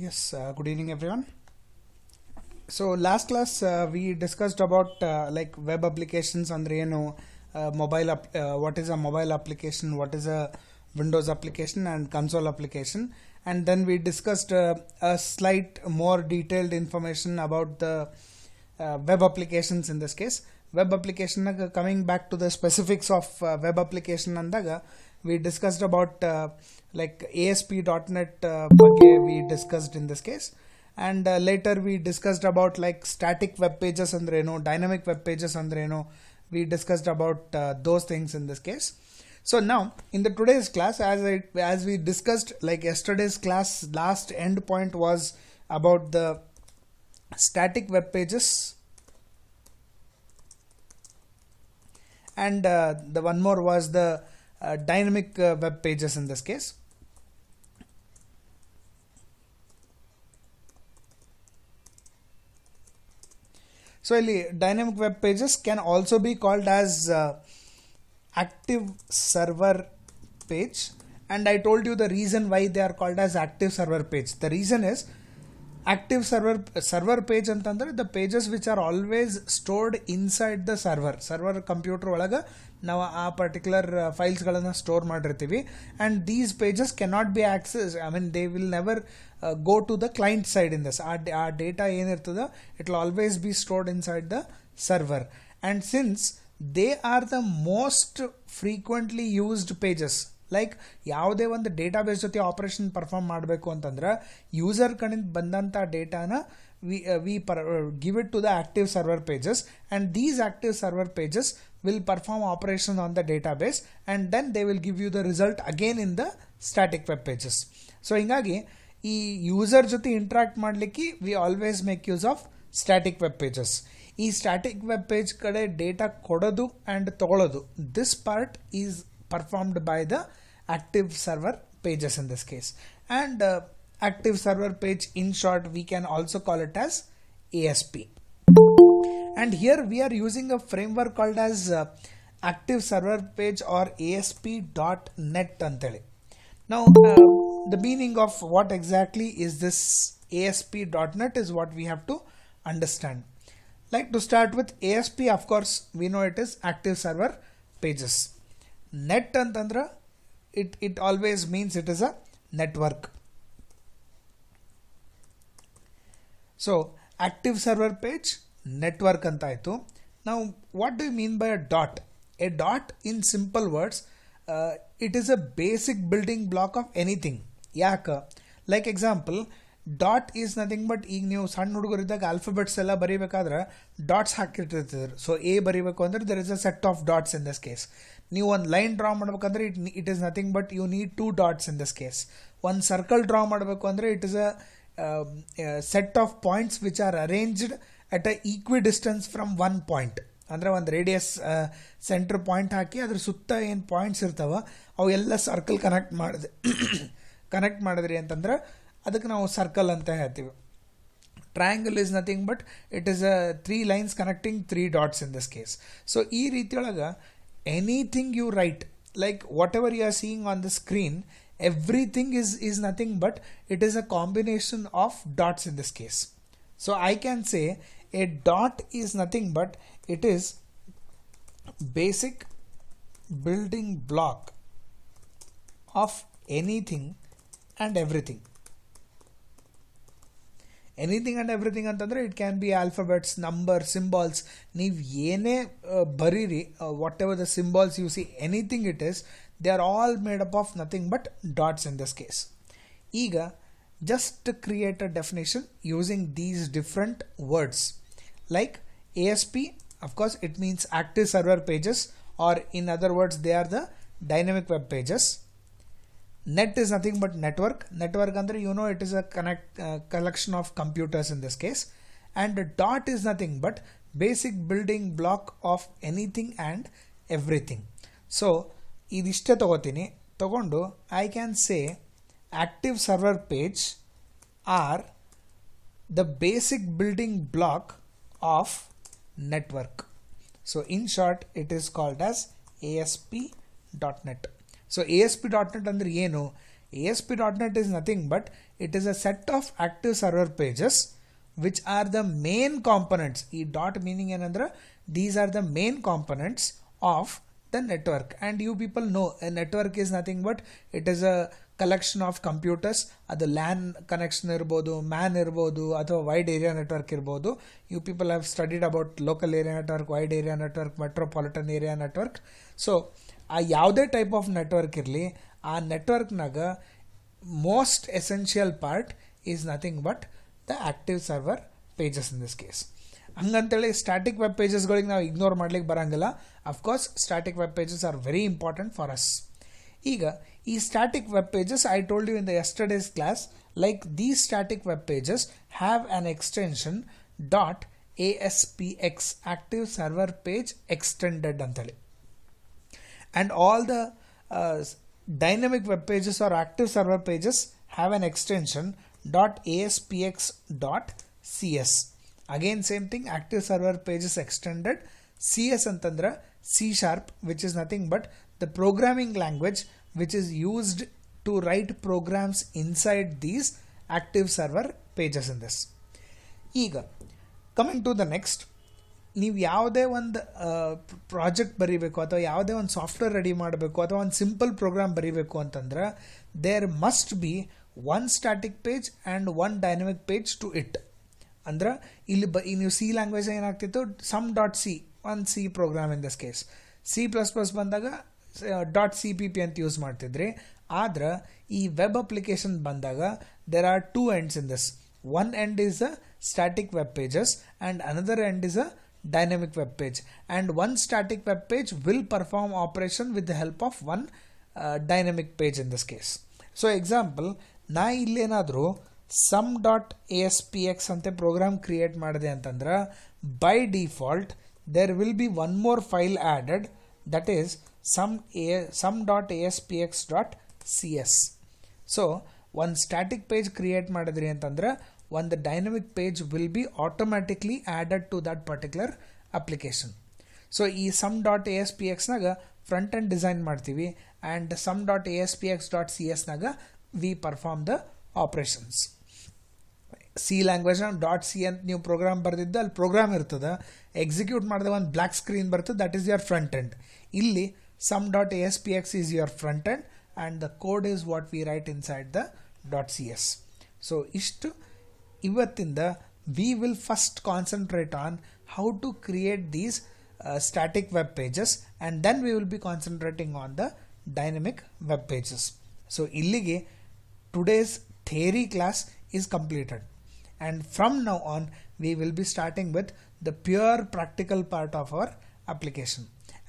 Yes, good evening everyone. So last class we discussed about like web applications andre ಏನು what is a mobile application, what is a Windows application and console application, and then we discussed a slight more detailed information about the web applications. In this case web application coming back to the specifics of web application andaga we discussed about like ASP.NET ಬಗ್ಗೆ we discussed in this case, and later we discussed about like static web pages andreno, dynamic web pages andreno. We discussed about those things in this case. So now in the today's class, as we discussed, like yesterday's class last end point was about the static web pages, and the one more was the dynamic web pages in this case. So dynamic web pages can also be called as active server page, and I told you the reason why they are called as active server page. The reason is active server page ಅಂತಂದ್ರೆ the pages which are always stored inside the server computer ಒಳಗ ನಾವು ಆ particular ಫೈಲ್ಸ್ಗಳನ್ನು store ಮಾಡಿರ್ತೀವಿ, and these pages cannot be accessed. I mean they will never go to the client side in this. ಆ data ಏನಿರ್ತದೆ it will always be stored inside the server, and since they are the most frequently used pages, like ಯಾವುದೇ ಒಂದು database ಜೊತೆ operation perform ಮಾಡಬೇಕು ಅಂತಂದ್ರೆ user ಕಡೆಯಿಂದ ಬಂದಂಥ ಡೇಟಾನ we give it to the active server pages, and these active server pages will perform operation on the database, and then they will give you the result again in the static web pages. So ಹಿಂಗಾಗಿ ಈ user ಜೊತೆ interact ಮಾಡಲಿಕ್ಕೆ we always make use of static web pages. ಈ static web page ಕಡೆ data ಕೊಡೋದು and ತಗೊಳ್ಳೋದು, this part is performed by the active server pages in this case, and active server page, in short we can also call it as ASP. And here we are using a framework called as active server page or ASP.NET anteli. Now the meaning of what exactly is this ASP.NET is what we have to understand. Like to start with ASP, of course we know it is active server pages. Net ಅಂತಂದ್ರೆ it always means it is a network. So active server page, network ಅಂತ ಆಯಿತು. Now what do you mean by a dot? A dot, in simple words, it is a basic building block of anything. ಯಾಕೆ? Like example, dot is nothing but ಈಗ ನೀವು ಸಣ್ಣ ಹುಡುಗರಿದ್ದಾಗ alphabets ಎಲ್ಲ ಬರೀಬೇಕಾದ್ರೆ dots ಹಾಕಿಟ್ಟಿರ್ತಿದ್ರು. ಸೊ ಎ ಬರೀಬೇಕು ಅಂದರೆ there is a set of dots in this case. ನೀವು ಒಂದು ಲೈನ್ ಡ್ರಾ ಮಾಡ್ಬೇಕಂದ್ರೆ it is nothing but you need 2 dots in this case. ಒಂದು ಸರ್ಕಲ್ ಡ್ರಾ ಮಾಡಬೇಕು ಅಂದರೆ it is a set of points which are arranged at a equidistance from one point. ಅಂದರೆ ಒಂದು radius centre point ಹಾಕಿ ಅದ್ರ ಸುತ್ತ ಏನು points ಇರ್ತಾವ ಅವು ಎಲ್ಲ ಸರ್ಕಲ್ ಕನೆಕ್ಟ್ ಮಾಡಿದ್ರಿ ಅಂತಂದ್ರೆ ಅದಕ್ಕೆ ನಾವು ಸರ್ಕಲ್ ಅಂತ ಹೇಳ್ತೀವಿ. Triangle is nothing but it is a 3 lines connecting 3 dots in this case. So ಈ ರೀತಿಯೊಳಗೆ anything you write, like whatever you are seeing on the screen, everything is nothing but it is a combination of dots in this case. So I can say a dot is nothing but it is basic building block of anything and everything. Anything and everything ಅಂತಂದರೆ it can be alphabets, number, symbols. ನೀವು ಏನೇ ಬರೀರಿ, whatever the symbols you see, anything it is, they are all made up of nothing but dots in this case. ಈಗ just create a definition using these different words. Like ASP, of course it means active server pages, or in other words they are the dynamic web pages. Net is nothing but network. Network andre you know it is a collection of computers in this case. And dot is nothing but basic building block of anything and everything. So idishte ತಗೊಂಡು I can say active server page are the basic building block of network. So in short it is called as ASP.NET. So ASP.NET ಅಂದರೆ ಏನು? ASP.NET is nothing but it is a set of active server pages which are the main components. E dot meaning ಏನಂದ್ರೆ these are the main components of the network, and you people know a network is nothing but it is a collection of computers. ಅದು LAN connection ಇರ್ಬೋದು, MAN ಇರ್ಬೋದು, ಅಥವಾ wide area network ಇರ್ಬೋದು. You people have studied about local area network, wide area network, metropolitan area network. So ಆ ಯಾವುದೇ type of network ಇರಲಿ, ಆ ನೆಟ್ವರ್ಕ್ನಾಗ most essential part is nothing but the active server pages in this case. ಹಂಗಂತೇಳಿ static web ಪೇಜಸ್ಗಳಿಗೆ ನಾವು ignore ಮಾಡ್ಲಿಕ್ಕೆ ಬರಂಗಿಲ್ಲ. Of course static web pages are very important for us. ಈಗ ಈ static web pages, I told you in the yesterday's class, like these static web pages have an extension .aspx active server page extended ಅಂತೇಳಿ. And all the dynamic web pages or active server pages have an extension .aspx.cs. Again same thing, active server pages extended. CS ಅಂತಂದ್ರೆ C#, which is nothing but the programming language which is used to write programs inside these active server pages in this. ಈಗ coming to the next, ನೀವು ಯಾವುದೇ ಒಂದು project ಬರೀಬೇಕು ಅಥವಾ ಯಾವುದೇ ಒಂದು software ready ಮಾಡಬೇಕು ಅಥವಾ ಒಂದು ಸಿಂಪಲ್ ಪ್ರೋಗ್ರಾಮ್ ಬರೀಬೇಕು ಅಂತಂದ್ರೆ there must be one static page and one dynamic page to it. ಅಂದ್ರೆ ಇಲ್ಲಿ ನೀವು ಸಿ ಲ್ಯಾಂಗ್ವೇಜ್ ಏನಾಗ್ತಿತ್ತು, sum.c, ಒಂದು C program in this case. C++ ಬಂದಾಗ .cpp ಅಂತ ಯೂಸ್ ಮಾಡ್ತಿದ್ರಿ. ಆದ್ರೆ ಈ ವೆಬ್ ಅಪ್ಲಿಕೇಶನ್ ಬಂದಾಗ there are two ends in this. One end is a static web pages and another end is a dynamic web page, and one static web page will perform operation with the help of one dynamic page in this case. So example, ನಾ ಇಲ್ಲೇನಾದರೂ sum.aspx ಅಂತ program create ಮಾಡಿದೆ ಅಂತಂದ್ರೆ by default there will be one more file added, that is sum.aspx.cs. so ಒಂದು static page create ಮಾಡಿದ್ರಿ ಅಂತಂದ್ರೆ ಒಂದು dynamic page will be automatically added to that particular application. So ಈ sum.aspxನಾಗ ಫ್ರಂಟ್ ಎಂಡ್ ಡಿಸೈನ್ ಮಾಡ್ತೀವಿ and sum.aspx.cs ನಾಗ we perform the operations. C language .c ಅಂತ ನೀವು ಪ್ರೋಗ್ರಾಮ್ ಬರೆದಿದ್ದು ಅಲ್ಲಿ ಪ್ರೋಗ್ರಾಮ್ ಇರ್ತದೆ, ಎಕ್ಸಿಕ್ಯೂಟ್ ಮಾಡಿದ ಒಂದು ಬ್ಲ್ಯಾಕ್ ಸ್ಕ್ರೀನ್ ಬರ್ತದೆ, that is your front end. ಇಲ್ಲಿ sum.aspx is your front end and the code is what we right inside the .cs. So ಇಷ್ಟು ಇವತ್ತಿಂದ we will first concentrate on how to create these static web pages, and then we will be concentrating on the dynamic web pages. So illige today's theory class is completed, and from now on we will be starting with the pure practical part of our application.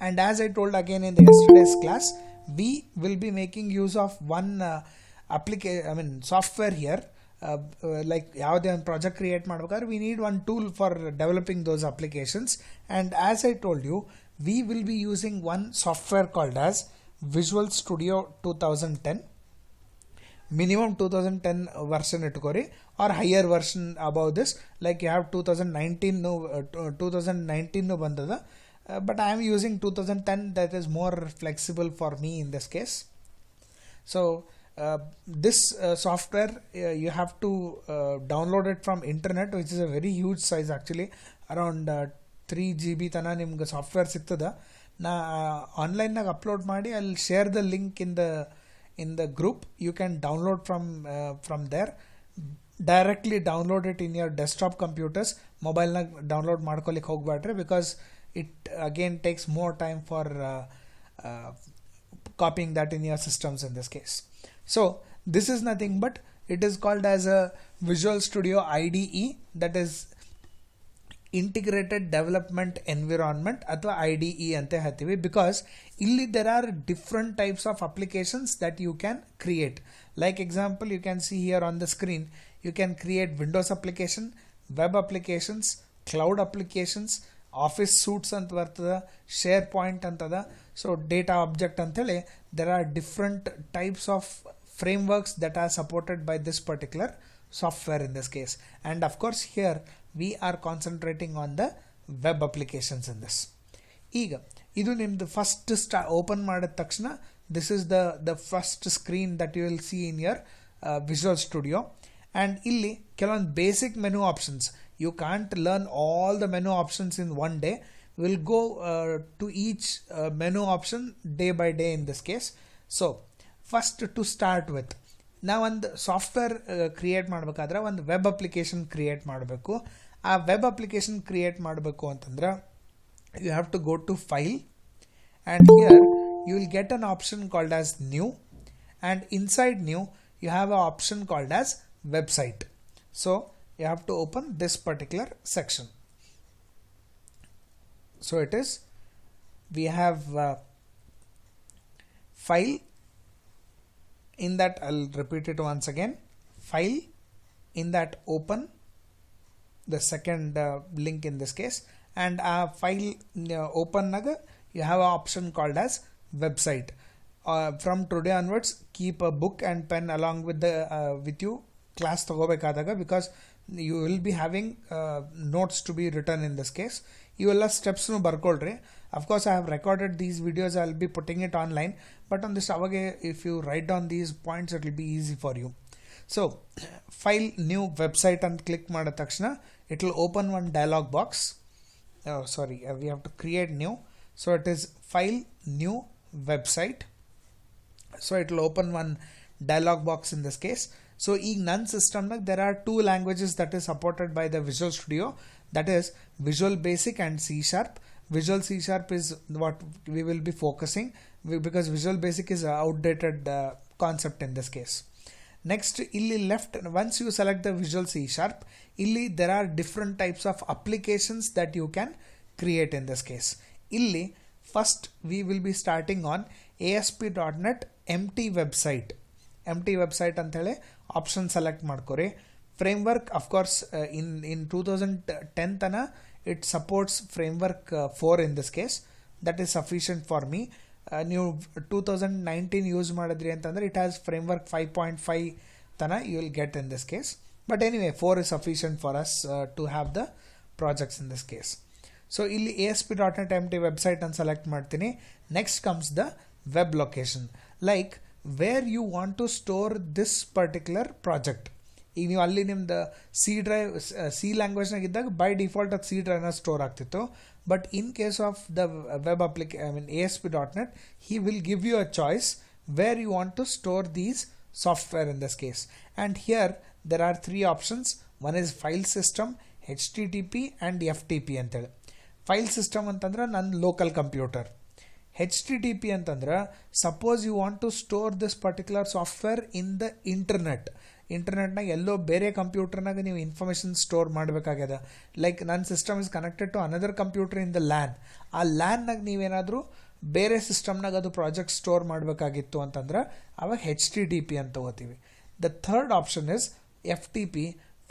And as I told again in the yesterday's class, we will be making use of one software here. Like ಯಾವುದೇ ಒಂದು project create ಮಾಡ್ಬೇಕಾದ್ರೆ we need one tool for developing those applications, and as I told you we will be using one software called as Visual Studio 2010. Minimum 2010 version ಇಟ್ಕೋರಿ, or higher version above this, like you have 2019 ಬಂದದ, but I am using 2010, that is more flexible for me in this case. So this software you have to download it from internet, which is a very huge size actually, around 3 GB ತನ ನಿಮ್ಗೆ software ಸಿಗ್ತದೆ. ನಾ ಆನ್ಲೈನ್ನಾಗ upload ಮಾಡಿ I'll share the link in the group. You can download from there, directly download it in your desktop computers. ಮೊಬೈಲ್ನಾಗ download ಮಾಡ್ಕೊಲಿಕ್ಕೆ ಹೋಗ್ಬೇಡ್ರಿ, because it again takes more time for copying that in your systems in this case. So this is nothing but it is called as a Visual Studio IDE, that is Integrated Development Environment ಅಥವಾ IDE ಅಂತ ಹೇಳ್ತೀವಿ, because ಇಲ್ಲಿ there are different types of applications that you can create. Like example, you can see here on the screen, you can create Windows application, web applications, cloud applications, office suits ಅಂತ ಬರ್ತದೆ, share point ಅಂತದ, so data object ಅಂತೇಳಿ there are different types of frameworks that are supported by this particular software in this case. And of course here we are concentrating on the web applications in this. ಈಗ ಇದು ನಿಮ್ದು first open ಮಾಡಿದ ತಕ್ಷಣ this is the first screen that you will see in your Visual Studio. And ಇಲ್ಲಿ ಕೆಲವೊಂದು basic menu options, you can't learn all the menu options in one day. We'll go to each menu option day by day in this case. So first, to start with, ನಾವು ಒಂದು software create ಮಾಡಬೇಕಾದ್ರೆ ಒಂದು web application create ಮಾಡಬೇಕು. ಆ web application create ಮಾಡಬೇಕು ಅಂತಂದ್ರೆ you have to go to file, and here you will get an option called as new, and inside new you have an option called as website. So you have to open this particular section. So it is, we have file. In that, I'll repeat it once again, file, in that open the second link in this case, and file open naga you have an option called as website. From today onwards, keep a book and pen along with the with you class ತಗೋಬೇಕಾದಾಗ, because you will be having notes to be written in this case. ಇವೆಲ್ಲ ಸ್ಟೆಪ್ಸ್ನು ಬರ್ಕೊಳ್ರಿ. Of course I have recorded these videos, I will be putting it online, but ಒಂದಿಷ್ಟು ಅವಾಗೆ if you write down these points it will be easy for you. So file new website ಅಂತ click ಮಾಡಿದ ತಕ್ಷಣ it will open one dialog box. Sorry, we have to create new. So it is file new website. So it will open one dialog box in this case. So in none system there are two languages that is supported by the Visual Studio, that is Visual Basic and C#. Visual C# is what we will be focusing, because Visual Basic is an outdated concept in this case. Next, illi left, once you select the Visual C#, illi there are different types of applications that you can create in this case. Illi first we will be starting on ASP.NET empty website. Empty website ಅಂತ ಹೇಳಿ option select ಮಾಡ್ಕೊರಿ. Framework of course in 2010 ತನ it supports framework 4 in this case. That is sufficient for me. ನೀವು 2019 use ಮಾಡಿದ್ರಿ ಅಂತಂದ್ರೆ it has framework 5.5 ತನ you will get in this case. But anyway 4 is sufficient for us to have the projects in this case. So ಇಲ್ಲಿ ASP.NET empty website ಅಂತ select ಮಾಡ್ತೀನಿ. Next comes the web location, like where you want to store this particular project. ಈಗ ನೀವು ಅಲ್ಲಿ ನಿಮ್ದು C ಲ್ಯಾಂಗ್ವೇಜ್ನಾಗ ಇದ್ದಾಗ by default ಅದು ಸಿ ಡ್ರೈವ್ನ ಸ್ಟೋರ್ ಆಗ್ತಿತ್ತು. But in case of the web ASP.NET, he will give you a choice where you want to store these software in this case. And here there are 3 options. One is file system, HTTP and FTP ಅಂತೇಳಿ. File system ಅಂತಂದ್ರೆ ನನ್ನ local computer. HTTP ಅಂತಂದ್ರೆ suppose you want to store this particular software in the ಇಂಟರ್ನೆಟ್ನಾಗ ಎಲ್ಲೋ ಬೇರೆ ಕಂಪ್ಯೂಟರ್ನಾಗ ನೀವು information store ಮಾಡಬೇಕಾಗ್ಯದ. ಲೈಕ್ ನನ್ನ system is connected to another computer in the LAN. ಆ ಲ್ಯಾನ್ನಾಗ ನೀವೇನಾದರೂ ಬೇರೆ ಸಿಸ್ಟಮ್ನಾಗ ಅದು ಪ್ರಾಜೆಕ್ಟ್ ಸ್ಟೋರ್ ಮಾಡಬೇಕಾಗಿತ್ತು ಅಂತಂದ್ರೆ ಅವಾಗ HTTP ಅಂತ ತಗೋತೀವಿ. The third option is FTP,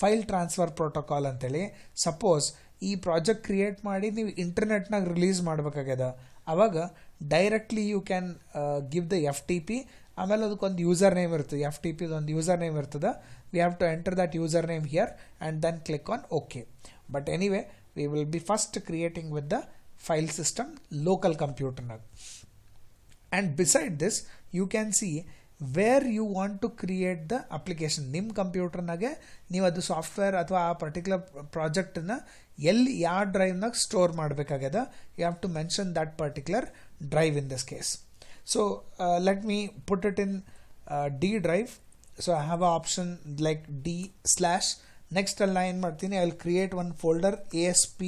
file transfer protocol ಅಂತೇಳಿ. ಸಪೋಸ್ ಈ ಪ್ರಾಜೆಕ್ಟ್ ಕ್ರಿಯೇಟ್ ಮಾಡಿ ನೀವು ಇಂಟರ್ನೆಟ್ನಾಗ ರಿಲೀಸ್ ಮಾಡಬೇಕಾಗ್ಯದ, ಅವಾಗ directly you can give the FTP. ಆಮೇಲೆ ಅದಕ್ಕೊಂದು ಯೂಸರ್ ನೇಮ್ ಇರ್ತದೆ, FTPದು ಒಂದು ಯೂಸರ್ ನೇಮ್ ಇರ್ತದೆ. We have to enter that user name here and then click on okay. But anyway we will be first creating with the file system local ಕಂಪ್ಯೂಟರ್ನಾಗ. And beside this you can C where you want to create the application. ನಿಮ್ಮ ಕಂಪ್ಯೂಟರ್ನಾಗೆ ನೀವು ಅದು software ಅಥವಾ ಆ particular ಪ್ರಾಜೆಕ್ಟನ್ನ ಎಲ್ಲಿ ಯಾವ ಡ್ರೈವ್ನಾಗ ಸ್ಟೋರ್ ಮಾಡಬೇಕಾಗ್ಯದ, you have to mention that particular drive in this case. So let me put it in D drive. So I have a option like D/. Next ಅಲ್ಲಿ ನಾನು ಏನು ಮಾಡ್ತೀನಿ, I will create one folder ASP,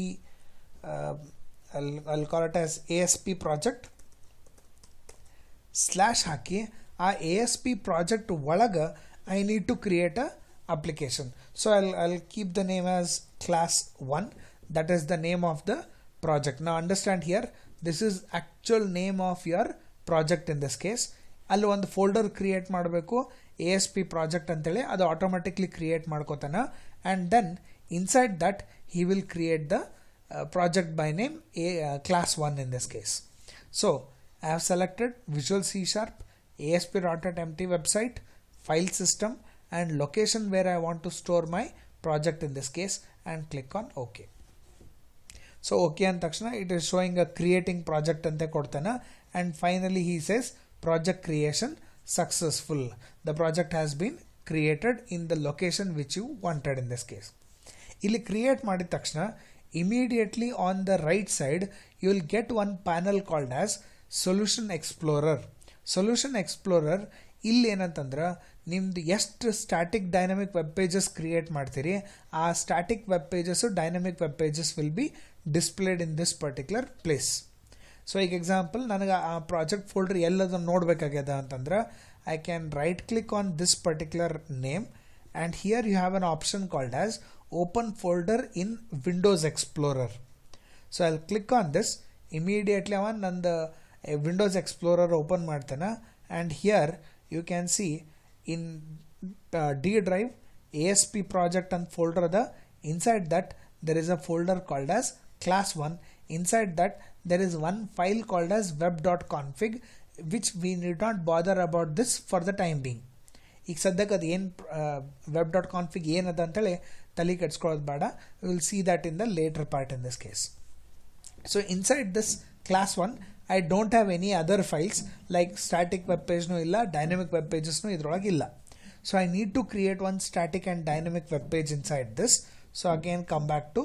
I'll call it as ASP project. Slash ಹಾಕಿ ಆ ASP project ಒಳಗೆ I need to create a application. So I'll keep the name as class 1. That is the name of the project. Now understand here, this is actual name of your project in this case. ಅಲ್ಲಿ ಒಂದು folder create ಮಾಡಬೇಕು ASP project ಅಂತೇಳಿ, ಅದು automatically create ಮಾಡ್ಕೋತಾನ. And then inside that he will create the project by name class 1 in this case. So I have selected Visual C#, ASP.NET empty website, file system and location where I want to store my project in this case, and click on OK. So OK and takshana it is showing a creating project ante kodtana, and finally he says project creation successful. The project has been created in the location which you wanted in this case. ಇಲ್ಲಿ create ಮಾಡಿದ ತಕ್ಷಣ immediately on the right side you will get one panel called as Solution Explorer. Solution Explorer ಇಲ್ಲಿ ಏನಂತಂದ್ರೆ ನಿಮ್ದು ಎಷ್ಟು static dynamic web pages create ಮಾಡ್ತೀರಿ ಆ static web pages dynamic web pages will be displayed in this particular place. So ಈಗ example ನನಗೆ ಆ project folder ಎಲ್ಲದನ್ನು ನೋಡಬೇಕಾಗ್ಯದ ಅಂತಂದ್ರೆ I can right click on this particular name and here you have an option called as open folder in Windows Explorer. So I click on this, immediately ಅವ ನಂದು Windows Explorer open ಮಾಡ್ತೇನೆ and here you can see in D drive ASP project and folder inside that there is a folder called as class 1. Inside that there is one file called as web.config which we need not bother about this for the time being. ಈಗ ಸದ್ಯಕ್ಕೆ ಅದು ಏನು web.config ಏನದ ಅಂತೇಳಿ ತಲೆ ಕೆಡ್ಸ್ಕೊಳ್ಳೋದು ಬೇಡ. We will see that in the later part in this case. So inside this class 1 I don't have any other files like static web page no illa, dynamic web pages no idrolage illa. So I need to create one static and dynamic web page inside this. So again come back to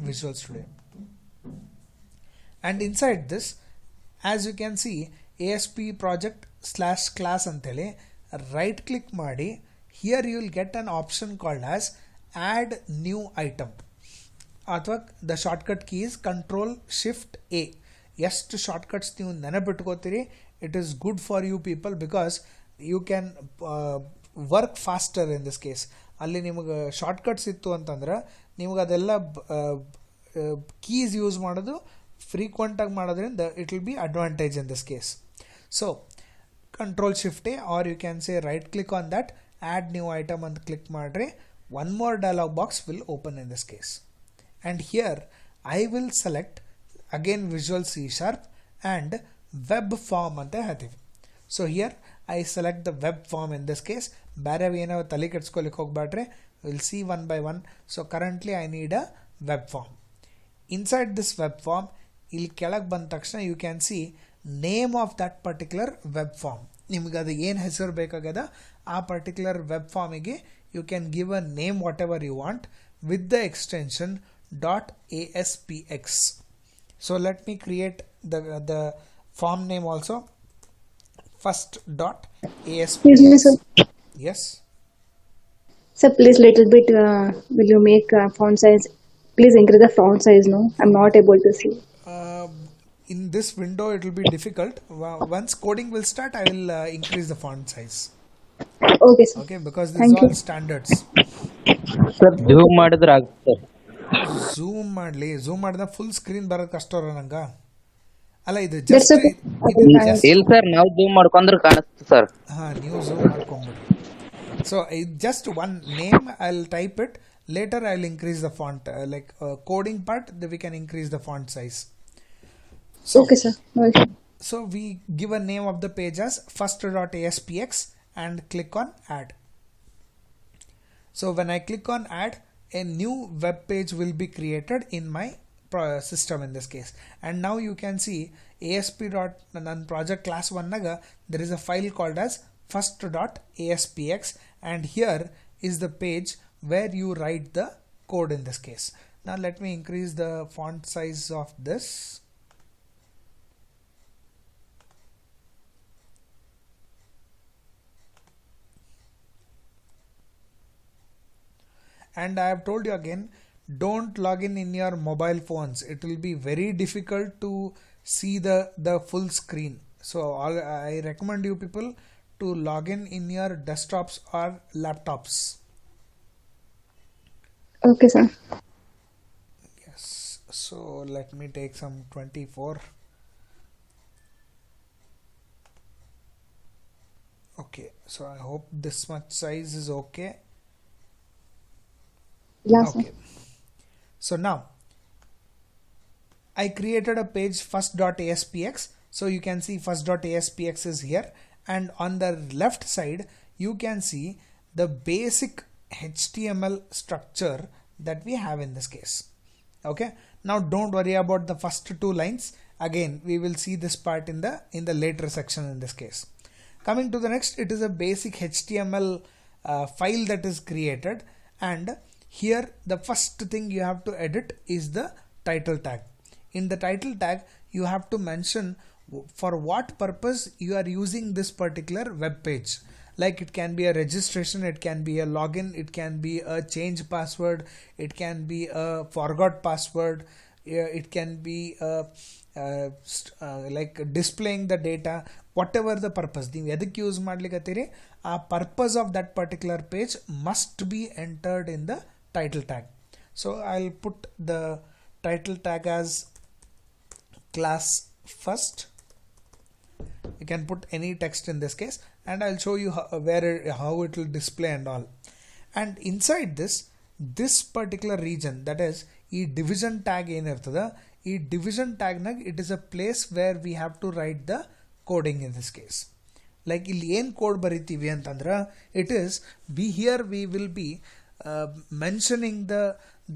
Visual Studio. And inside this, as you can see, ASP project / class antele right click ಮಾಡಿ, here you will get an option called as add new item. ಅಥವಾ the shortcut key is Control Shift A. ಎಷ್ಟು shortcuts ನೀವು ನೆನಪಿಟ್ಕೋತೀರಿ it is good for you people because you can work faster in this case. ಅಲ್ಲಿ ನಿಮಗೆ shortcuts ಇತ್ತು ಅಂತಂದ್ರೆ ನಿಮಗೆ ಅದೆಲ್ಲ ಕೀಸ್ ಯೂಸ್ ಮಾಡೋದು ಫ್ರೀಕ್ವೆಂಟಾಗಿ ಮಾಡೋದ್ರಿಂದ it will be advantage in this case. So control shift A or you can say right click on that, add new item ಅಂತ ಕ್ಲಿಕ್ ಮಾಡಿರಿ, one more dialog box will open in this case. And here I will select again Visual C# and web form ante ಹೇಳ್ತೀವಿ. So here I select the web form in this case. ಬೇರೆ ಏನೋ ತಲೆ ಕೆಡ್ಸ್ಕೊಳ್ಳಿಕ್ಕೆ ಹೋಗ್ಬೇಡ್ರಿ, we'll see one by one. So currently I need a web form. Inside this web form ಇಲ್ಲಿ ಕೆಳಗೆ ಬಂದ ತಕ್ಷಣ you can see name of that particular web form. ನಿಮ್ಗೆ ಅದು ಏನು ಹೆಸರು ಬೇಕಾಗದ ಆ ಪರ್ಟಿಕ್ಯುಲರ್ ವೆಬ್ ಫಾರ್ಮಿಗೆ you can give a name whatever you want with the extension .aspx. So let me create the form name also. First .aspx. Excuse me, sir. Yes. Sir, please little bit. Will you make font size? Please increase the font size. No, I'm not able to see. In this window, it will be difficult. Once coding will start, I will increase the font size. Okay, sir. Okay, because these are all standards. Sir, zoom ಮಾಡಿದ್ರೆ ಆಗುತ್ತೆ sir. Zoom ಮಾಡಿದ್ರೆ full screen ಬರೋದು ಕಷ್ಟ ನಂಗೆ. ಅಲ್ಲ ಇದು That's just okay. ಇಲ್ಲ sir, ನಾವು ಝೂಮ್ ಮಾಡ್ಕೊಂಡ್ರೆ ಕಾಣಿಸ್ತು ಸರ್. ನೀವು ಝೂಮ್ ಮಾಡ್ಕೊಂಬಿಡಿ. ಸೊ ಇದು just one name I will type it, later I will increase the font like coding part we can increase the font size. Okay, sir. No issue. So we give a name of the page as first.aspx and click on add. So when I click on add, a new web page will be created in my system in this case. And now you can see ASP.project class 1 naga there is a file called as first.aspx, and here is the page where you write the code in this case. Now let me increase the font size of this. And I have told you again, don't log in your mobile phones. It will be very difficult to see the full screen. So I recommend you people to log in your desktops or laptops. Okay, sir. Yes. So let me take some 24. Okay. So I hope this much size is okay. Yeah, sir. Okay. So now I created a page first.aspx. So you can see first.aspx is here, and on the left side you can see the basic HTML structure that we have in this case. Okay. Now don't worry about the first two lines. Again, we will see this part in the later section in this case. Coming to the next, it is a basic HTML file that is created, and here the first thing you have to edit is the title tag. In the title tag, you have to mention for what purpose you are using this particular web page. Like it can be a registration, it can be a login, it can be a change password, it can be a forgot password, it can be like displaying the data, whatever the purpose. ನೀವು ಎದಕ್ಕೆ use ಮಾಡ್ಲಿಕ್ಕತ್ತೀರಿ ಆ purpose of that particular page must be entered in the title tag. So I'll put the title tag as class first. You can put any text in this case, and I'll show you how it will display and all. And inside this particular region, that is ಈ division tag ಏನಿರ್ತದ, ಈ division tag ನಾಗ it is a place where we have to write the coding in this case. Like ಇಲ್ಲಿ ಏನು code ಬರಿತೀವಿ ಅಂತಂದ್ರೆ, it is we will be mentioning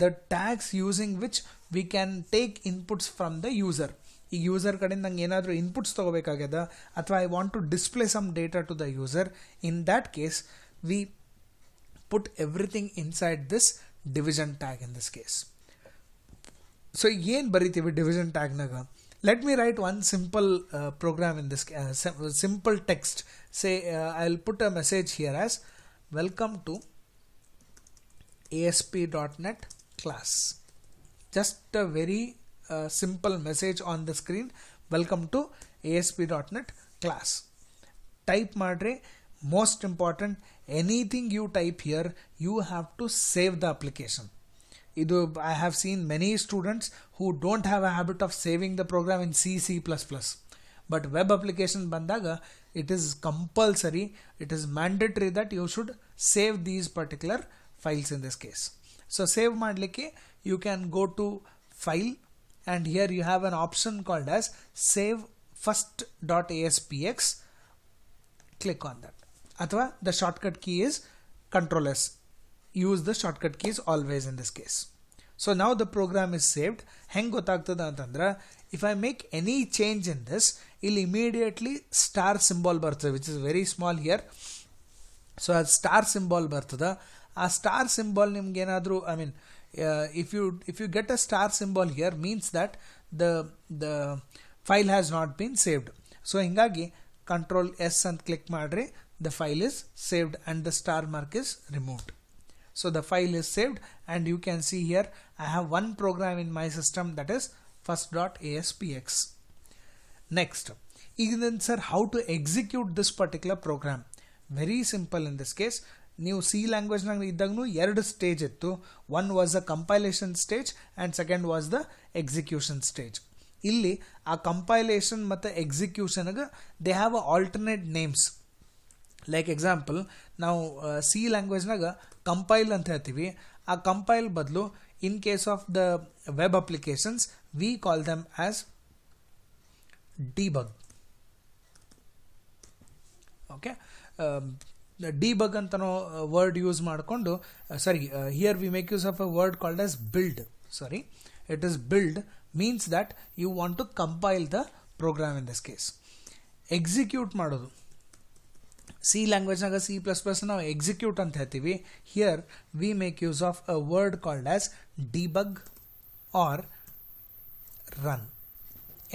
the tags using which we can take inputs from the user. ಈ user ಕಡೆಯಿಂದ ನಂಗೆ ಏನಾದರೂ inputs ತೊಗೋಬೇಕಾಗ್ಯದ ಅಥವಾ I want to display some data to the user. In that case we put everything inside this division tag in this case. So ಏನು ಬರಿತೀವಿ division ಟ್ಯಾಗ್ನಾಗ? Let me write one simple program in this simple text. Say I will put a message here as welcome to ASP.NET class. Just a very simple message on the screen, welcome to ASP.NET class. Type madre, most important, anything you type here you have to save the application. I have seen many students who don't have a habit of saving the program in C++, but web application bandaga it is compulsory, it is mandatory that you should save these particular files in this case. So save madlike you can go to file, and here you have an option called as save first.aspx. Click on that. Athwa the shortcut key is Ctrl S. Use the shortcut keys always in this case. So now the program is saved. Heng gotagtada antandra, if I make any change in this, it'll immediately star symbol bartha, which is very small here. So a star symbol bartada, a star symbol nimge enadru, I mean if you get a star symbol here means that the file has not been saved. So hingagi Ctrl S and click madre, the file is saved and the star mark is removed. So the file is saved, and you can see here I have one program in my system, that is first.aspx. Next, then sir, how to execute this particular program? Very simple in this case. ನೀವು C ಲ್ಯಾಂಗ್ವೇಜ್ನಾಗ ಇದ್ದಾಗೂ ಎರಡು stage ಇತ್ತು. One was the compilation stage and second was the execution stage. ಇಲ್ಲಿ ಆ compilation ಮತ್ತು ಎಕ್ಸಿಕ್ಯೂಷನ್ಗೆ they have a alternate names. Like example, ನಾವು ಸಿ ಲ್ಯಾಂಗ್ವೇಜ್ನಾಗ ಕಂಪೈಲ್ ಅಂತ ಹೇಳ್ತೀವಿ. ಆ ಕಂಪೈಲ್ ಬದಲು in case of the web applications we call them as debug. Okay, debug ಅಂತನೋ ವರ್ಡ್ ಯೂಸ್ ಮಾಡಿಕೊಂಡು, here we make use of a word called as build. It is build means that you want to compile the program in this case. Execute ಮಾಡೋದು, ಸಿ ಲ್ಯಾಂಗ್ವೇಜ್ನಾಗ C++ ನಾವು execute ಅಂತ ಹೇಳ್ತೀವಿ. Here we make use of a word called as debug or run.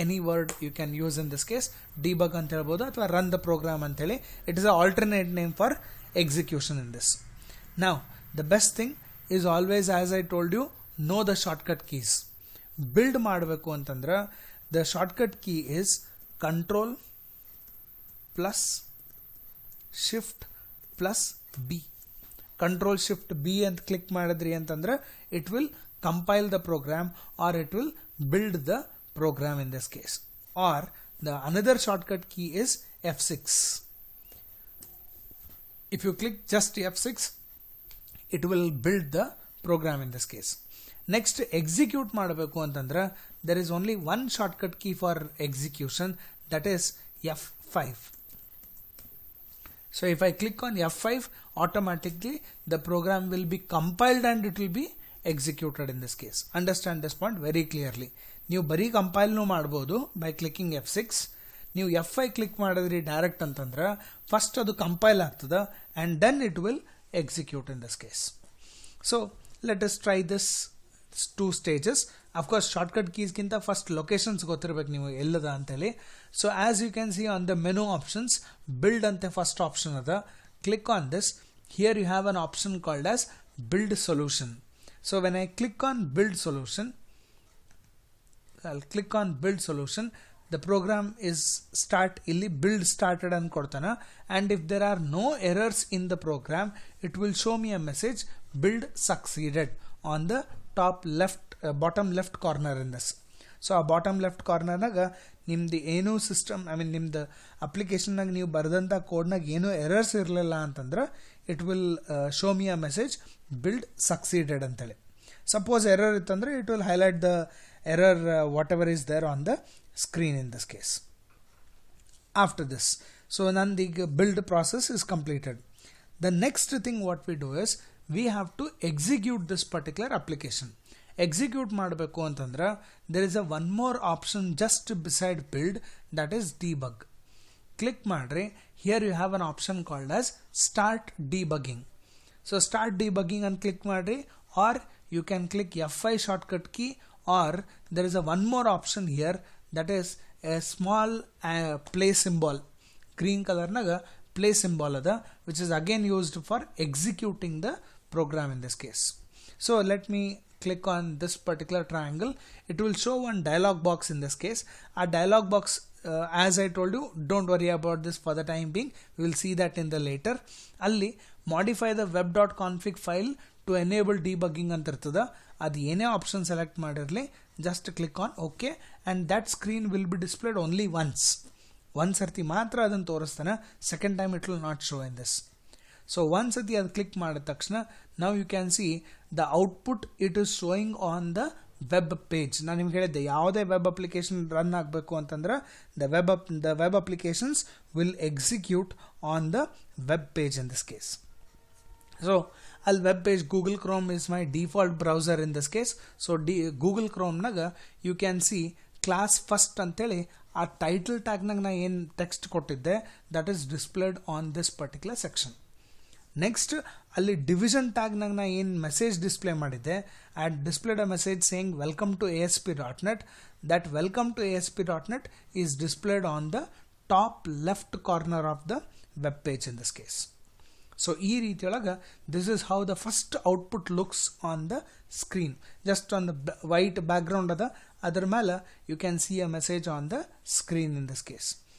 Any word you can use in this case. Debug ಅಂತ ಹೇಳ್ಬೋದು ಅಥವಾ run the program ಅಂತೇಳಿ. It is a alternate name for execution in this. Now the best thing is always, as I told you, know the shortcut keys. Build ಮಾಡಬೇಕು ಅಂತಂದ್ರೆ the shortcut key is control plus shift plus B. Control shift B ಅಂತ click ಮಾಡಿದ್ರಿ ಅಂತಂದ್ರೆ it will compile the program or it will build the program in this case. Or the another shortcut key is F6. If you click just F6, it will build the program in this case. Next, execute ಮಾಡಬೇಕು ಅಂತಂದ್ರೆ there is only one shortcut key for execution, that is F5. So if I click on F5, automatically the program will be compiled and it will be executed in this case. Understand this point very clearly. ನೀವು ಬರೀ ಕಂಪೈಲ್ನೂ ಮಾಡ್ಬೋದು by clicking F6. ನೀವು F5 click ಮಾಡಿದ್ರಿ direct ಅಂತಂದ್ರೆ first ಅದು compile ಆಗ್ತದೆ and then it will execute in this case. So let us try this 2 stages. Of course shortcut ಕೀಸ್ಗಿಂತ first locations ಗೊತ್ತಿರಬೇಕು ನೀವು ಎಲ್ಲದ ಅಂತೇಳಿ. So as you can see on the menu options build ಅಂತ first option ಅದ. Click on this. Here you have an option called as build solution. So when I click on build solution, I'll click on build solution, the program is illi build started and kodtana, and if there are no errors in the program it will show me a message build succeeded on the top left bottom left corner in this. So ಆ bottom left ಕಾರ್ನರ್ನಾಗ ನಿಮ್ದು ಏನೂ system ನಿಮ್ದು ಅಪ್ಲಿಕೇಶನ್ನಾಗ ನೀವು ಬರೆದಂಥ ಕೋಡ್ನಾಗ ಏನೂ errors ಇರಲಿಲ್ಲ ಅಂತಂದ್ರೆ it will show me a message build succeeded ಅಂತೇಳಿ. ಸಪೋಸ್ ಎರರ್ ಇತ್ತಂದ್ರೆ it will highlight the error whatever is there on the screen in this case. After this, so ನಂದೀಗ build process is completed. The next thing what we do is we have to execute this particular application. Execute ಮಾಡಬೇಕು ಅಂತಂದ್ರೆ there is a one more option just beside build, that is debug. Click ಮಾಡ್ರಿ. Here you have an option called as start debugging. So start debugging ಅಂತ click ಮಾಡ್ರಿ, or you can click F5 shortcut key, or there is a one more option here that is a small play symbol. Green ಕಲರ್ನಾಗ play symbol ಅದ, which is again used for executing the program in this case. So let me click on this particular triangle. It will show one dialog box in this case. Our dialog box, as I told you, don't worry about this for the time being. We will see that in the later. Alli modify the web.config file to enable debugging ಅಂತ ಇರ್ತದ. ಅದು ಏನೇ option select ಮಾಡಿರಲಿ, just click on okay and that screen will be displayed only once. ಒಂದು ಸರ್ತಿ ಮಾತ್ರ ಅದನ್ನು ತೋರಿಸ್ತಾನೆ, second time it will not show in this. So ಒಂದು ಸತಿ ಅದು ಕ್ಲಿಕ್ ಮಾಡಿದ ತಕ್ಷಣ ನಾವು you can see the output it is showing on the web page. ನಾನು ನಿಮ್ಗೆ ಹೇಳಿದ್ದೆ ಯಾವುದೇ ವೆಬ್ ಅಪ್ಲಿಕೇಶನ್ ರನ್ ಆಗಬೇಕು ಅಂತಂದ್ರೆ the web applications will execute on the web page in this case. So ಅಲ್ಲಿ web page Google Chrome is my default browser in this case. So Google ಕ್ರೋಮ್ನಾಗ you can see class first ಅಂತೇಳಿ ಆ title ಟ್ಯಾಗ್ನಾಗ ನಾ ಏನು text ಕೊಟ್ಟಿದ್ದೆ that is displayed on this particular section. Next ಅಲ್ಲಿ division ಟ್ಯಾಗ್ನಾಗ ನಾ ಏನು ಮೆಸೇಜ್ ಡಿಸ್ಪ್ಲೇ ಮಾಡಿದ್ದೆ, and displayed a message saying welcome to ASP.NET. That welcome to ASP.NET is displayed on the top left corner of the web page in this case. So ಈ ರೀತಿಯೊಳಗೆ this is how the first output looks on the screen. Just on the white background ಅದ, ಅದರ ಮೇಲೆ you can see a message on the screen in this case.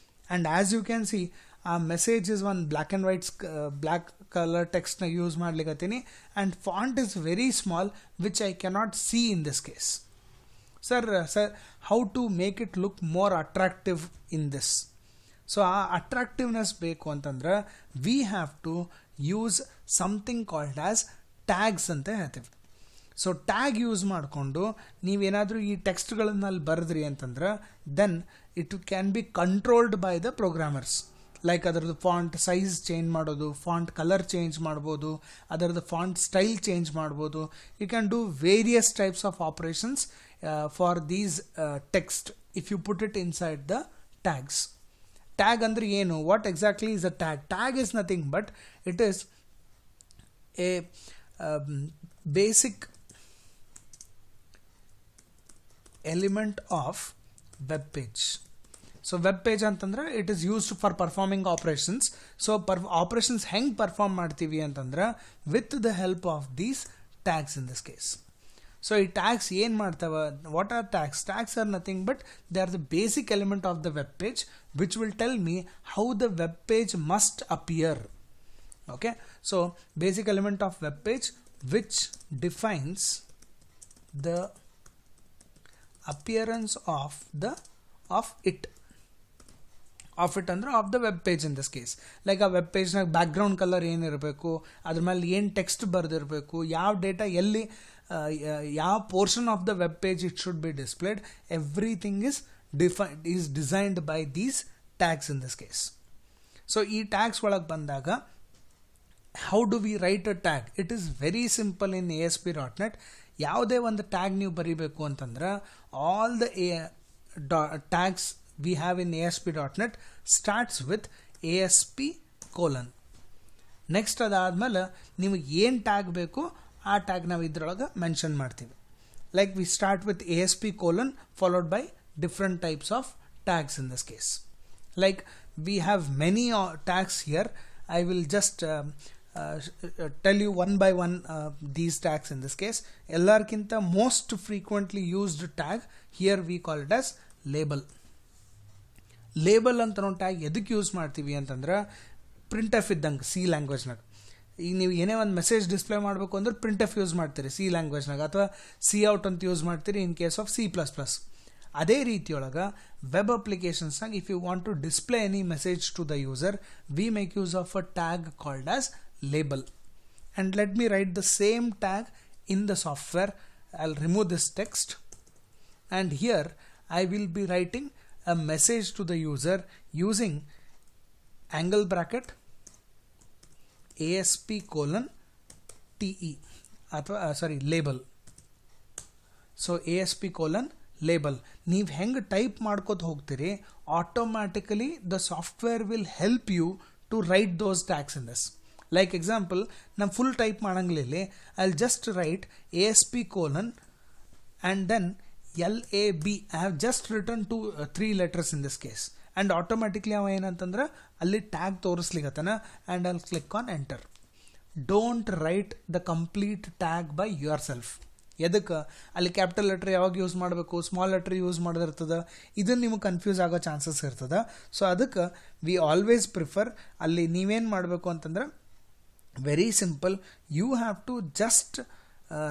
And as you can see ಆ message is one black and white black colour ಟೆಕ್ಸ್ಟ್ನ use ಮಾಡ್ಲಿಕ್ಕತ್ತೀನಿ, and font is very small which I cannot see in this case. Sir how to make it look more attractive in this? So ಆ ಅಟ್ರಾಕ್ಟಿವ್ನೆಸ್ ಬೇಕು ಅಂತಂದ್ರೆ we have to use something called as tags ಅಂತ ಹೇಳ್ತೀವಿ. So tag use ಮಾಡಿಕೊಂಡು ನೀವೇನಾದರೂ ಈ ಟೆಕ್ಸ್ಟ್ಗಳನ್ನ ಅಲ್ಲಿ ಬರೆದ್ರಿ ಅಂತಂದ್ರೆ then it can be controlled by the programmers. Like ಅದರದ್ದು ಫಾಂಟ್ ಸೈಜ್ ಚೇಂಜ್ ಮಾಡೋದು, ಫಾಂಟ್ ಕಲರ್ ಚೇಂಜ್ ಮಾಡ್ಬೋದು, ಅದರದ್ದು ಫಾಂಟ್ ಸ್ಟೈಲ್ ಚೇಂಜ್ ಮಾಡ್ಬೋದು. You can do various types of operations for these text if you put it inside the tags. Tag ಅಂದರೆ ಏನು? What exactly is a tag? Tag is nothing but it is a basic element of web page. So web page ಅಂತಂದ್ರೆ it is used for performing operations. So operations ಹೆಂಗೆ perform ಮಾಡ್ತೀವಿ ಅಂತಂದ್ರೆ with the help of these tags in this case. So ಈ tags ಏನು ಮಾಡ್ತಾವೆ? What are tags? Tags are nothing but they are the basic element of the web page which will tell me how the web page must appear. Okay, so basic element of web page which defines the appearance of it ಅಂದ್ರೆ of the web page in this case. Like ಆ web ಪೇಜ್ನಾಗ background colour ಏನಿರಬೇಕು, ಅದ್ರ ಮೇಲೆ ಏನು text ಬರೆದಿರಬೇಕು, ಯಾವ data ಎಲ್ಲಿ ಯಾವ portion of the web page it should B displayed, everything is designed by these tags in this case. So ಈ tags ಒಳಗೆ ಬಂದಾಗ how do we write a tag? It is very simple in ASP.NET. ಯಾವುದೇ ಒಂದು tag ನೀವು ಬರೀಬೇಕು ಅಂತಂದ್ರೆ all the tags we have in ASP.NET starts with ASP colon. Next ಅದಾದಮೇಲೆ ನಿಮಗೆ ಏನು ಟ್ಯಾಗ್ ಬೇಕೋ ಆ ಟ್ಯಾಗ್ ನಾವು ಇದ್ರೊಳಗೆ ಮೆನ್ಷನ್ ಮಾಡ್ತೀವಿ. Like we start with ASP colon followed by different types of tags in this case. Like we have many tags here. I will just tell you one by one these tags in this case. ಎಲ್ಲರ್ಕಿಂತ most frequently used tag here we call it as label. Label ಅಂತ ನಾವು tag ಎದಕ್ಕೆ use ಮಾಡ್ತೀವಿ ಅಂತಂದ್ರೆ print F ಇದ್ದಂಗೆ C ಲ್ಯಾಂಗ್ವೇಜ್ನಾಗ. ಈಗ ನೀವು ಏನೇ ಒಂದು ಮೆಸೇಜ್ ಡಿಸ್ಪ್ಲೇ ಮಾಡಬೇಕು ಅಂದ್ರೆ ಪ್ರಿಂಟ್ ಎಫ್ ಯೂಸ್ ಮಾಡ್ತೀರಿ ಸಿ ಲ್ಯಾಂಗ್ವೇಜ್ನಾಗ, ಅಥವಾ ಸಿ ಔಟ್ ಅಂತ ಯೂಸ್ ಮಾಡ್ತೀರಿ ಇನ್ ಕೇಸ್ ಆಫ್ C++. ಅದೇ ರೀತಿಯೊಳಗೆ ವೆಬ್ ಅಪ್ಲಿಕೇಶನ್ಸ್ನಾಗ if you want to display any message to the user we make use of a tag called as label. And let me write the same tag in the software. I'll remove this text and here I will be writing a message to the user using angle bracket ASP colon TE label. So ASP colon label. ನೀವು ಹೆಂಗೆ type ಮಾಡ್ಕೋತ ಹೋಗ್ತೀರಿ automatically the software will help you to write those tags in this. Like example, ನಾನು full type ಮಾಡಂಗಿಲ್ಲ, I'll just write ASP colon and then LAB. I have just written 3 letters in this case and automatically ಅವ ಏನಂತಂದ್ರೆ ಅಲ್ಲಿ tag ತೋರಿಸ್ಲಿಕ್ಕತ್ತನ and I'll click on enter. Don't write the complete tag by yourself. ಎದಕ್ಕೆ ಅಲ್ಲಿ capital letter ಯಾವಾಗ use ಮಾಡಬೇಕು, small letter use ಮಾಡೋದಿರ್ತದೆ, ಇದನ್ನು ನಿಮಗೆ confuse ಆಗೋ ಚಾನ್ಸಸ್ ಇರ್ತದೆ. ಸೊ ಅದಕ್ಕೆ ವಿ ಆಲ್ವೇಸ್ ಪ್ರಿಫರ್ ಅಲ್ಲಿ ನೀವೇನು ಮಾಡಬೇಕು ಅಂತಂದ್ರೆ very simple, you have to just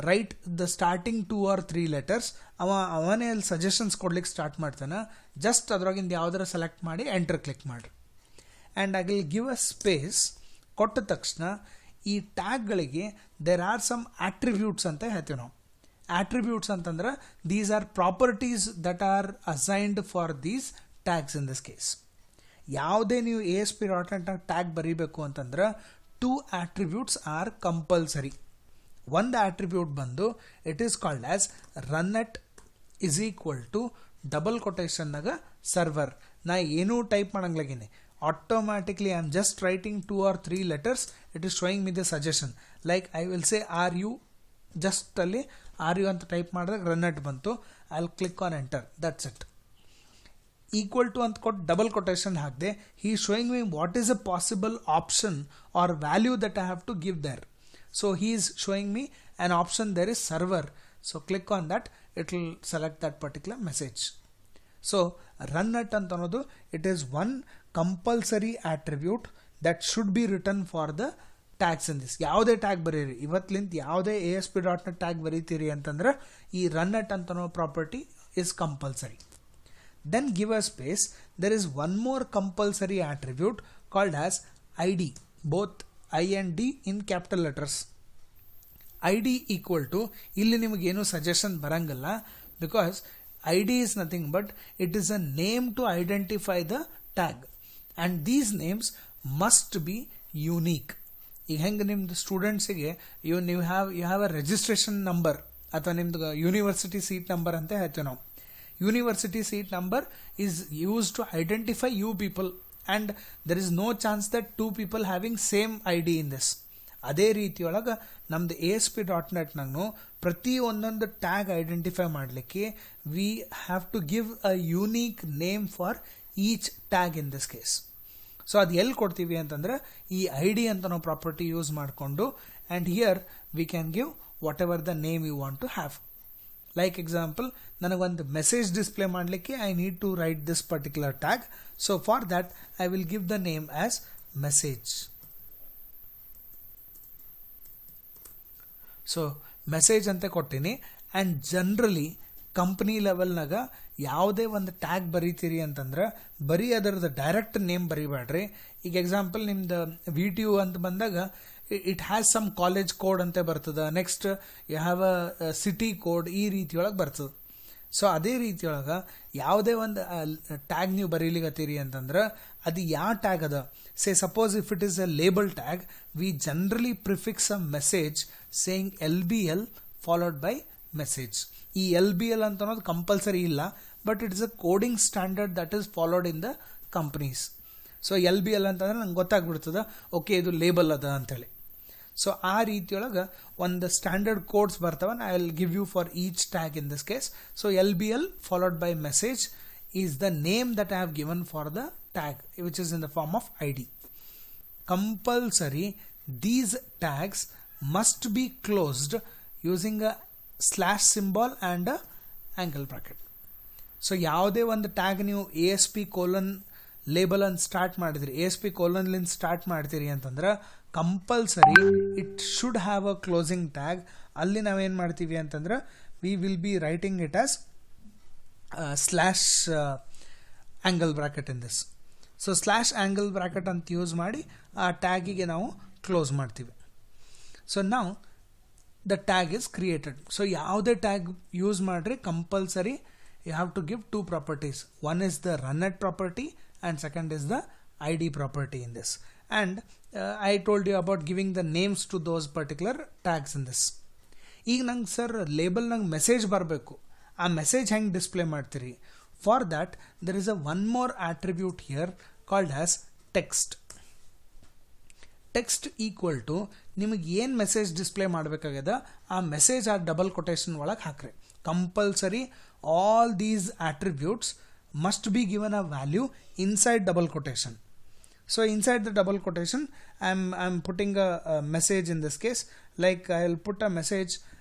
write the starting 2 or 3 letters. ಅವನೇ ಅಲ್ಲಿ ಸಜೆಷನ್ಸ್ ಕೊಡ್ಲಿಕ್ಕೆ ಸ್ಟಾರ್ಟ್ ಮಾಡ್ತಾನೆ, ಜಸ್ಟ್ ಅದ್ರಾಗಿಂದ ಯಾವ್ದಾರ ಸೆಲೆಕ್ಟ್ ಮಾಡಿ ಎಂಟರ್ ಕ್ಲಿಕ್ ಮಾಡಿ and I will give a space. ಕೊಟ್ಟ ತಕ್ಷಣ ಈ ಟ್ಯಾಗ್ಗಳಿಗೆ ದೇರ್ ಆರ್ ಸಮ್ ಆಟ್ರಿಬ್ಯೂಟ್ಸ್ ಅಂತ ಹೇಳ್ತೀವಿ ನಾವು. ಆಟ್ರಿಬ್ಯೂಟ್ಸ್ ಅಂತಂದ್ರೆ these are properties that are assigned for these tags in this case. ಯಾವುದೇ ನೀವು ASP.NET ಟ್ಯಾಗ್ ಬರೀಬೇಕು ಅಂತಂದ್ರೆ 2 attributes are compulsory. ಒಂದು attribute ಬಂದು it is called as runat is equal to double quotation ನಾಗ server. ನಾ ಏನೂ type ಮಾಡಂಗ್ಲಾಗೇನೆ, automatically I am just writing 2 or 3 letters, it is showing me the suggestion. Like I will say are you, just ಅಲ್ಲಿ are you ಅಂತ type ಮಾಡಿದಾಗ runat ಬಂತು, I'll click on enter, that's it. Equal to ಅಂತ ಕೊಟ್ಟು double quotation ಹಾಕಿದೆ, he showing me what is a possible option or value that I have to give there. So he is showing me an option there is server. So click on that, it will select that particular message. So runat ಅಂತ ಅನ್ನೋದು it is one compulsory attribute that should be return for the tags in this. ಯಾವುದೇ tag ಬರೀರಿ, ಇವತ್ತಿಲಿಂದ ಯಾವುದೇ ASP.NET tag ಬರೀತೀರಿ ಅಂತಂದ್ರೆ ಈ runat ಅಂತ ಅನ್ನೋ property is compulsory. Then give a space. There is one more compulsory attribute called as ID, both I and D in capital letters. ID equal to, ಇಲ್ಲಿ ನಿಮಗೇನು suggestion ಬರಂಗಿಲ್ಲ, because ID is nothing but it is a name to identify the tag and these names must be unique. ಈಗ ಹೆಂಗೆ ನಿಮ್ದು ಸ್ಟೂಡೆಂಟ್ಸಿಗೆ you have a registration number ಅಥವಾ ನಿಮ್ದು university seat number ಅಂತ ಹೇಳ್ತೀವಿ ನಾವು. University seat number is used to identify you people and there is no chance that 2 people having same ID in this. ಅದೇ ರೀತಿಯೊಳಗೆ ನಮ್ದು ASP.NET ನಾಗ ಪ್ರತಿ ಒಂದೊಂದು ಟ್ಯಾಗ್ ಐಡೆಂಟಿಫೈ ಮಾಡಲಿಕ್ಕೆ we have to give a unique name for each tag in this case. So ಅದು ಎಲ್ಲಿ ಕೊಡ್ತೀವಿ ಅಂತಂದ್ರೆ ಈ ID ಅಂತ ನಾವು ಪ್ರಾಪರ್ಟಿ ಯೂಸ್ ಮಾಡಿಕೊಂಡು and here we can give whatever the name you want to have. Like example, ನನಗೊಂದು message display ಮಾಡಲಿಕ್ಕೆ I need to write this particular tag. So for that I will give the name as message. So message ಅಂತ ಕೊಟ್ಟಿನಿ and generally company ಲೆವೆಲ್ನಾಗ ಯಾವುದೇ ಒಂದು tag ಬರೀತೀರಿ ಅಂತಂದ್ರೆ ಬರೀ ಅದರದ್ದು direct name ಬರೀಬೇಡ್ರಿ. ಈಗ ಎಕ್ಸಾಂಪಲ್ ನಿಮ್ದು VTU ಅಂತ ಬಂದಾಗ it has some college code ಅಂತ ಬರ್ತದೆ, next you have a city code, ಈ ರೀತಿಯೊಳಗೆ ಬರ್ತದೆ. ಸೊ ಅದೇ ರೀತಿಯೊಳಗೆ ಯಾವುದೇ ಒಂದು ಟ್ಯಾಗ್ ನೀವು ಬರೀಲಿಗತ್ತೀರಿ ಅಂತಂದ್ರೆ ಅದು ಯಾವ ಟ್ಯಾಗ್ ಅದ, say suppose if it is a label tag, V generally prefix a message saying LBL followed by message. ಈ LBL ಅಂತ ಅನ್ನೋದು ಕಂಪಲ್ಸರಿ ಇಲ್ಲ, but it's a coding standard that is followed in the companies. So LBL ಅಂತಂದ್ರೆ ನಂಗೆ ಗೊತ್ತಾಗ್ಬಿಡ್ತದೆ okay ಇದು label ಅದ ಅಂತೇಳಿ. So ಆ ರೀತಿಯೊಳಗೆ ಒಂದು ಸ್ಟ್ಯಾಂಡರ್ಡ್ ಕೋಡ್ಸ್ ಬರ್ತವೆ. I will give you for each tag in this case. So LBL followed by message is the name that I have given for the tag which is in the form of ID. Compulsory these tags must be closed using a slash symbol and a angle bracket. So ಯಾವುದೇ ಒಂದು tag ನೀವು ASP colon label ಅನ್ನು start ಮಾಡಿದ್ರಿ, ASP ಕೋಲನ್ಲಿಂದ start ಮಾಡ್ತೀರಿ ಅಂತಂದ್ರೆ compulsory it should have a closing tag. ಅಲ್ಲಿ ನಾವೇನು ಮಾಡ್ತೀವಿ ಅಂತಂದ್ರೆ V will be writing it as slash angle bracket in this. So slash angle bracket ಅಂತ ಯೂಸ್ ಮಾಡಿ ಆ ಟ್ಯಾಗಿಗೆ ನಾವು ಕ್ಲೋಸ್ ಮಾಡ್ತೀವಿ. ಸೊ ನಾವು the tag is created. So ಯಾವುದೇ ಟ್ಯಾಗ್ ಯೂಸ್ ಮಾಡ್ರಿ compulsory you have to give two properties. One is the runAt property and second is the ID property in this. And I told you about giving the names to those particular tags in this. ಈಗ ನಂಗೆ sir label ನಂಗೆ message ಬರಬೇಕು, ಆ message ಹೆಂಗೆ display ಮಾಡ್ತೀರಿ? For that there is a one more attribute here called as text. Text equal to ನಿಮಗೆ ಏನು message display ಮಾಡಬೇಕಾಗ್ಯದ ಆ ಮೆಸೇಜ್ ಆ ಡಬಲ್ ಕೊಟೇಶನ್ ಒಳಗೆ ಹಾಕ್ರಿ. Compulsory all these attributes must be given a value inside double quotation. So inside the double quotation I'm putting a message in this case, like I'll put a message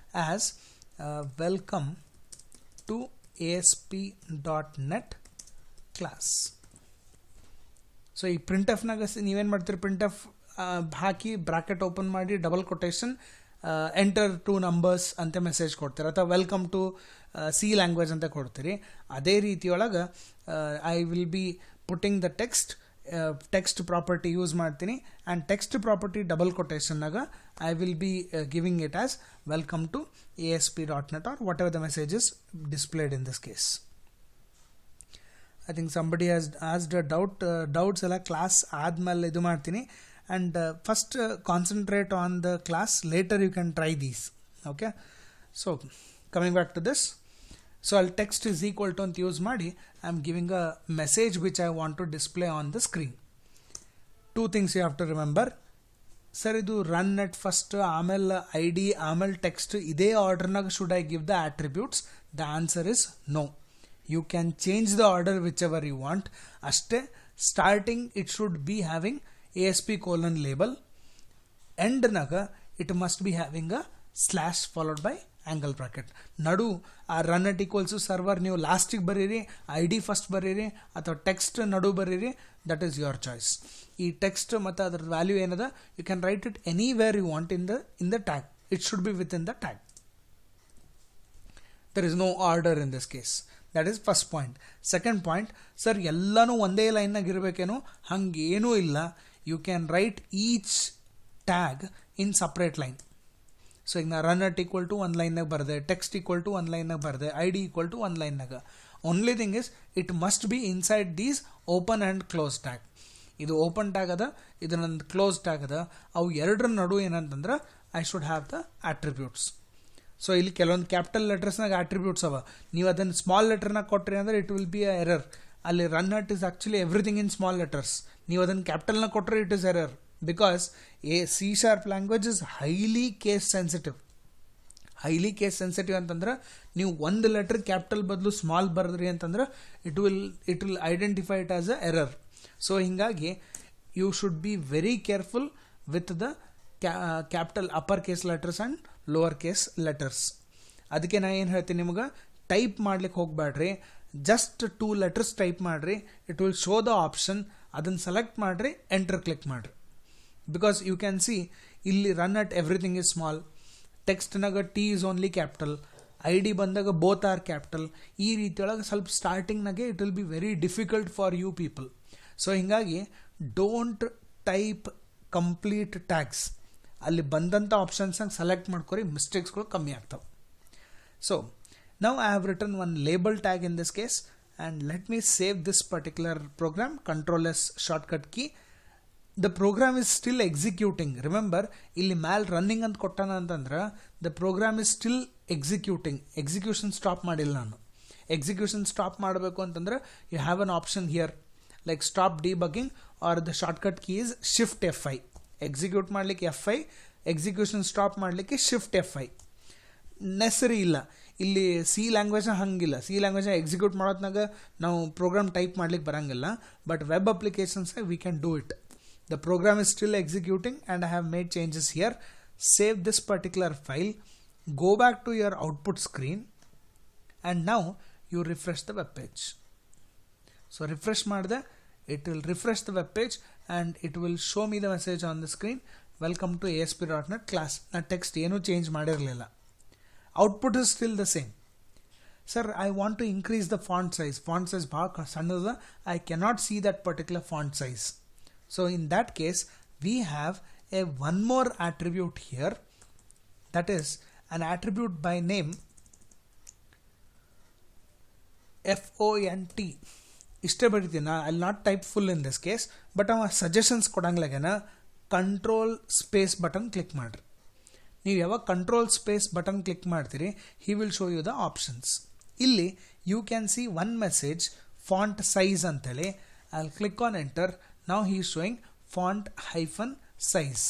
as welcome to ASP.NET class. So ಈ printf ನಾಗ ನೀವೇನು ಮಾಡ್ತೀರಿ, printf ಹಾಕಿ bracket open ಮಾಡಿ double quotation enter two numbers ಅಂತ message ಕೊಡ್ತೀರಿ, ಅಥವಾ welcome to C language ಅಂತ ಕೊಡ್ತೀರಿ. ಅದೇ ರೀತಿಯೊಳಗೆ I will be putting the text property use ಮಾಡ್ತೀನಿ ಆ್ಯಂಡ್ ಟೆಕ್ಸ್ಟ್ ಪ್ರಾಪರ್ಟಿ ಡಬಲ್ ಕೊಟೇಶನ್ನಾಗ I will be giving it as welcome to ASP.NET or whatever the message is displayed in this case. I think somebody has asked a doubts ಎಲ್ಲ class ಆದ್ಮೇಲೆ ಇದು ಮಾಡ್ತೀನಿ. And first concentrate on the class, later you can try these. Okay, so coming back to this, so I'll text is equal to ಅಂತ use ಮಾಡಿ I'm giving a message which I want to display on the screen. Two things you have to remember. Sir ಇದು run at first, ಆಮೇಲೆ ID, ಆಮೇಲೆ text, ಇದೇ ಆರ್ಡರ್ನಾಗ should I give the attributes? The answer is no. You can change the order whichever you want. ಅಷ್ಟೇ starting it should be having ASP colon label, end naga it must be having a slash followed by angle bracket. ನಡು ಆ run at ಈಕ್ವಲ್ಸು server ನೀವು ಲಾಸ್ಟಿಗೆ ಬರೀರಿ, ID first ಬರೀರಿ, ಅಥವಾ text ನಡು ಬರೀರಿ, ದಟ್ ಈಸ್ ಯುವರ್ ಚಾಯ್ಸ್. ಈ ಟೆಕ್ಸ್ಟ್ ಮತ್ತು ಅದರ ವ್ಯಾಲ್ಯೂ ಏನದ you can write it anywhere you want in the tag. It should be within the tag. There is no order in this case. That is first point. Second point, sir ಎಲ್ಲನೂ ಒಂದೇ ಲೈನ್ನಾಗ ಇರಬೇಕೇನೋ? ಹಂಗೇನೂ ಇಲ್ಲ. You can write each tag in separate line. So ಈಗ ನಾ run at equal to ಒಂದು ಲೈನ್ನಾಗ ಬರದೆ, text equal to ಒಂದು ಲೈನ್ನಾಗ ಬರದೆ, ID equal to ಒಂದು ಲೈನ್ನಾಗ. Only thing is it must be inside these open and close tag. ಇದು open tag ಅದ, ಇದು ನಂದು ಕ್ಲೋಸ್ ಟ್ಯಾಗ್ ಅದ. ಅವು ಎರಡರ ನಡು ಏನಂತಂದ್ರೆ I should have the attributes. So ಇಲ್ಲಿ ಕೆಲವೊಂದು ಕ್ಯಾಪಿಟಲ್ ಲೆಟರ್ಸ್ನಾಗ ಆಟ್ರಿಬ್ಯೂಟ್ಸ್ ಅವ, ನೀವು ಅದನ್ನು ಸ್ಮಾಲ್ ಲೆಟರ್ನಾಗ ಕೊಟ್ರಿ ಅಂದ್ರೆ it will be a error. ಅಲ್ಲಿ run at is actually everything in small letters. ನೀವು ಅದನ್ನು ಕ್ಯಾಪಿಟಲ್ನ ಕೊಟ್ಟರೆ it is error, because C# language is highly case sensitive. Highly case sensitive ಅಂತಂದ್ರೆ ನೀವು ಒಂದು ಲೆಟರ್ ಕ್ಯಾಪಿಟಲ್ ಬದಲು ಸ್ಮಾಲ್ ಬರೆದ್ರಿ ಅಂತಂದ್ರೆ it will identify it as a error. So ಹಿಂಗಾಗಿ you should be very careful with the capital upper case letters and lower case letters. ಅದಕ್ಕೆ ನಾ ಏನು ಹೇಳ್ತೀನಿ ನಿಮ್ಗೆ, ಟೈಪ್ ಮಾಡ್ಲಿಕ್ಕೆ ಹೋಗಬೇಡ್ರಿ, ಜಸ್ಟ್ 2 ಲೆಟರ್ಸ್ ಟೈಪ್ ಮಾಡಿರಿ. It will show the option, ಅದನ್ನು ಸೆಲೆಕ್ಟ್ ಮಾಡಿರಿ, ಎಂಟರ್ ಕ್ಲಿಕ್ ಮಾಡಿರಿ. ಬಿಕಾಸ್ ಯು ಕ್ಯಾನ್ ಸಿ ಇಲ್ಲಿ run at everything is small, ಟೆಕ್ಸ್ಟ್ನಾಗ T is only capital, ID ಬಂದಾಗ ಬೋತ್ ಆರ್ ಕ್ಯಾಪಿಟಲ್. ಈ ರೀತಿಯೊಳಗೆ ಸ್ವಲ್ಪ ಸ್ಟಾರ್ಟಿಂಗ್ನಾಗೆ it will be very difficult for you people. So ಹಿಂಗಾಗಿ ಡೋಂಟ್ ಟೈಪ್ ಕಂಪ್ಲೀಟ್ ಟ್ಯಾಗ್ಸ್. ಅಲ್ಲಿ ಬಂದಂಥ ಆಪ್ಷನ್ಸ್ನಾಗ ಸೆಲೆಕ್ಟ್ ಮಾಡ್ಕೊರಿ, ಮಿಸ್ಟೇಕ್ಸ್ಗಳು ಕಮ್ಮಿ ಆಗ್ತವೆ. So now I have written one label tag in this case, and let me save this particular program, Ctrl+S shortcut key. the program is still executing. Remember, ಇಲ್ಲಿ ಮ್ಯಾಲ್ running ಅಂತ ಕೊಟ್ಟಾನ ಅಂತಂದ್ರೆ the program is still executing. Execution stop ಮಾಡಿಲ್ಲ ನಾನು. Execution stop ಮಾಡಬೇಕು ಅಂತಂದ್ರೆ you have an option here like stop debugging or the shortcut key is shift F5. Execute ಮಾಡಲಿಕ್ಕೆ F5, ಎಕ್ಸಿಕ್ಯೂಷನ್ ಸ್ಟಾಪ್ ಮಾಡಲಿಕ್ಕೆ ಶಿಫ್ಟ್ F5. ನೆಸರಿ ಇಲ್ಲ. ಇಲ್ಲಿ ಸಿ ಲ್ಯಾಂಗ್ವೇಜ್ನ ಹಂಗಿಲ್ಲ. C ಲ್ಯಾಂಗ್ವೇಜ್ನ execute ಮಾಡೋದ್ನಾಗ ನಾವು ಪ್ರೋಗ್ರಾಮ್ ಟೈಪ್ ಮಾಡ್ಲಿಕ್ಕೆ ಬರಂಗಿಲ್ಲ. But web applications we can do it. The program is still executing and I have made changes here. Save this particular file, go back to your output screen and now you refresh the web page. So refresh ಮಾಡಿದೆ, it will refresh the web page and it will show me the message on the screen, welcome to ASP.NET class. Na text ಏನು change ಮಾಡಿರಲಿಲ್ಲ. Output is still the same. Sir, I want to increase the font size. Font size ಭಾಳ ಸಣ್ಣದ, I cannot see that particular font size. So in that case we have a one more attribute here, that is an attribute by name font. ಇಷ್ಟೇ ಬರೀತೀನಿ. I will not type full in this case, but ಅವ suggestions ಕೊಡಂಗ್ಲಾಗೇನ control space button click ಮಾಡಿರಿ. ನೀವು ಯಾವಾಗ control space button click ಮಾಡ್ತೀರಿ, he will show you the options. ಇಲ್ಲಿ you can see one message font size ಅಂತೇಳಿ. I will click on enter. Now he is showing font hyphen size.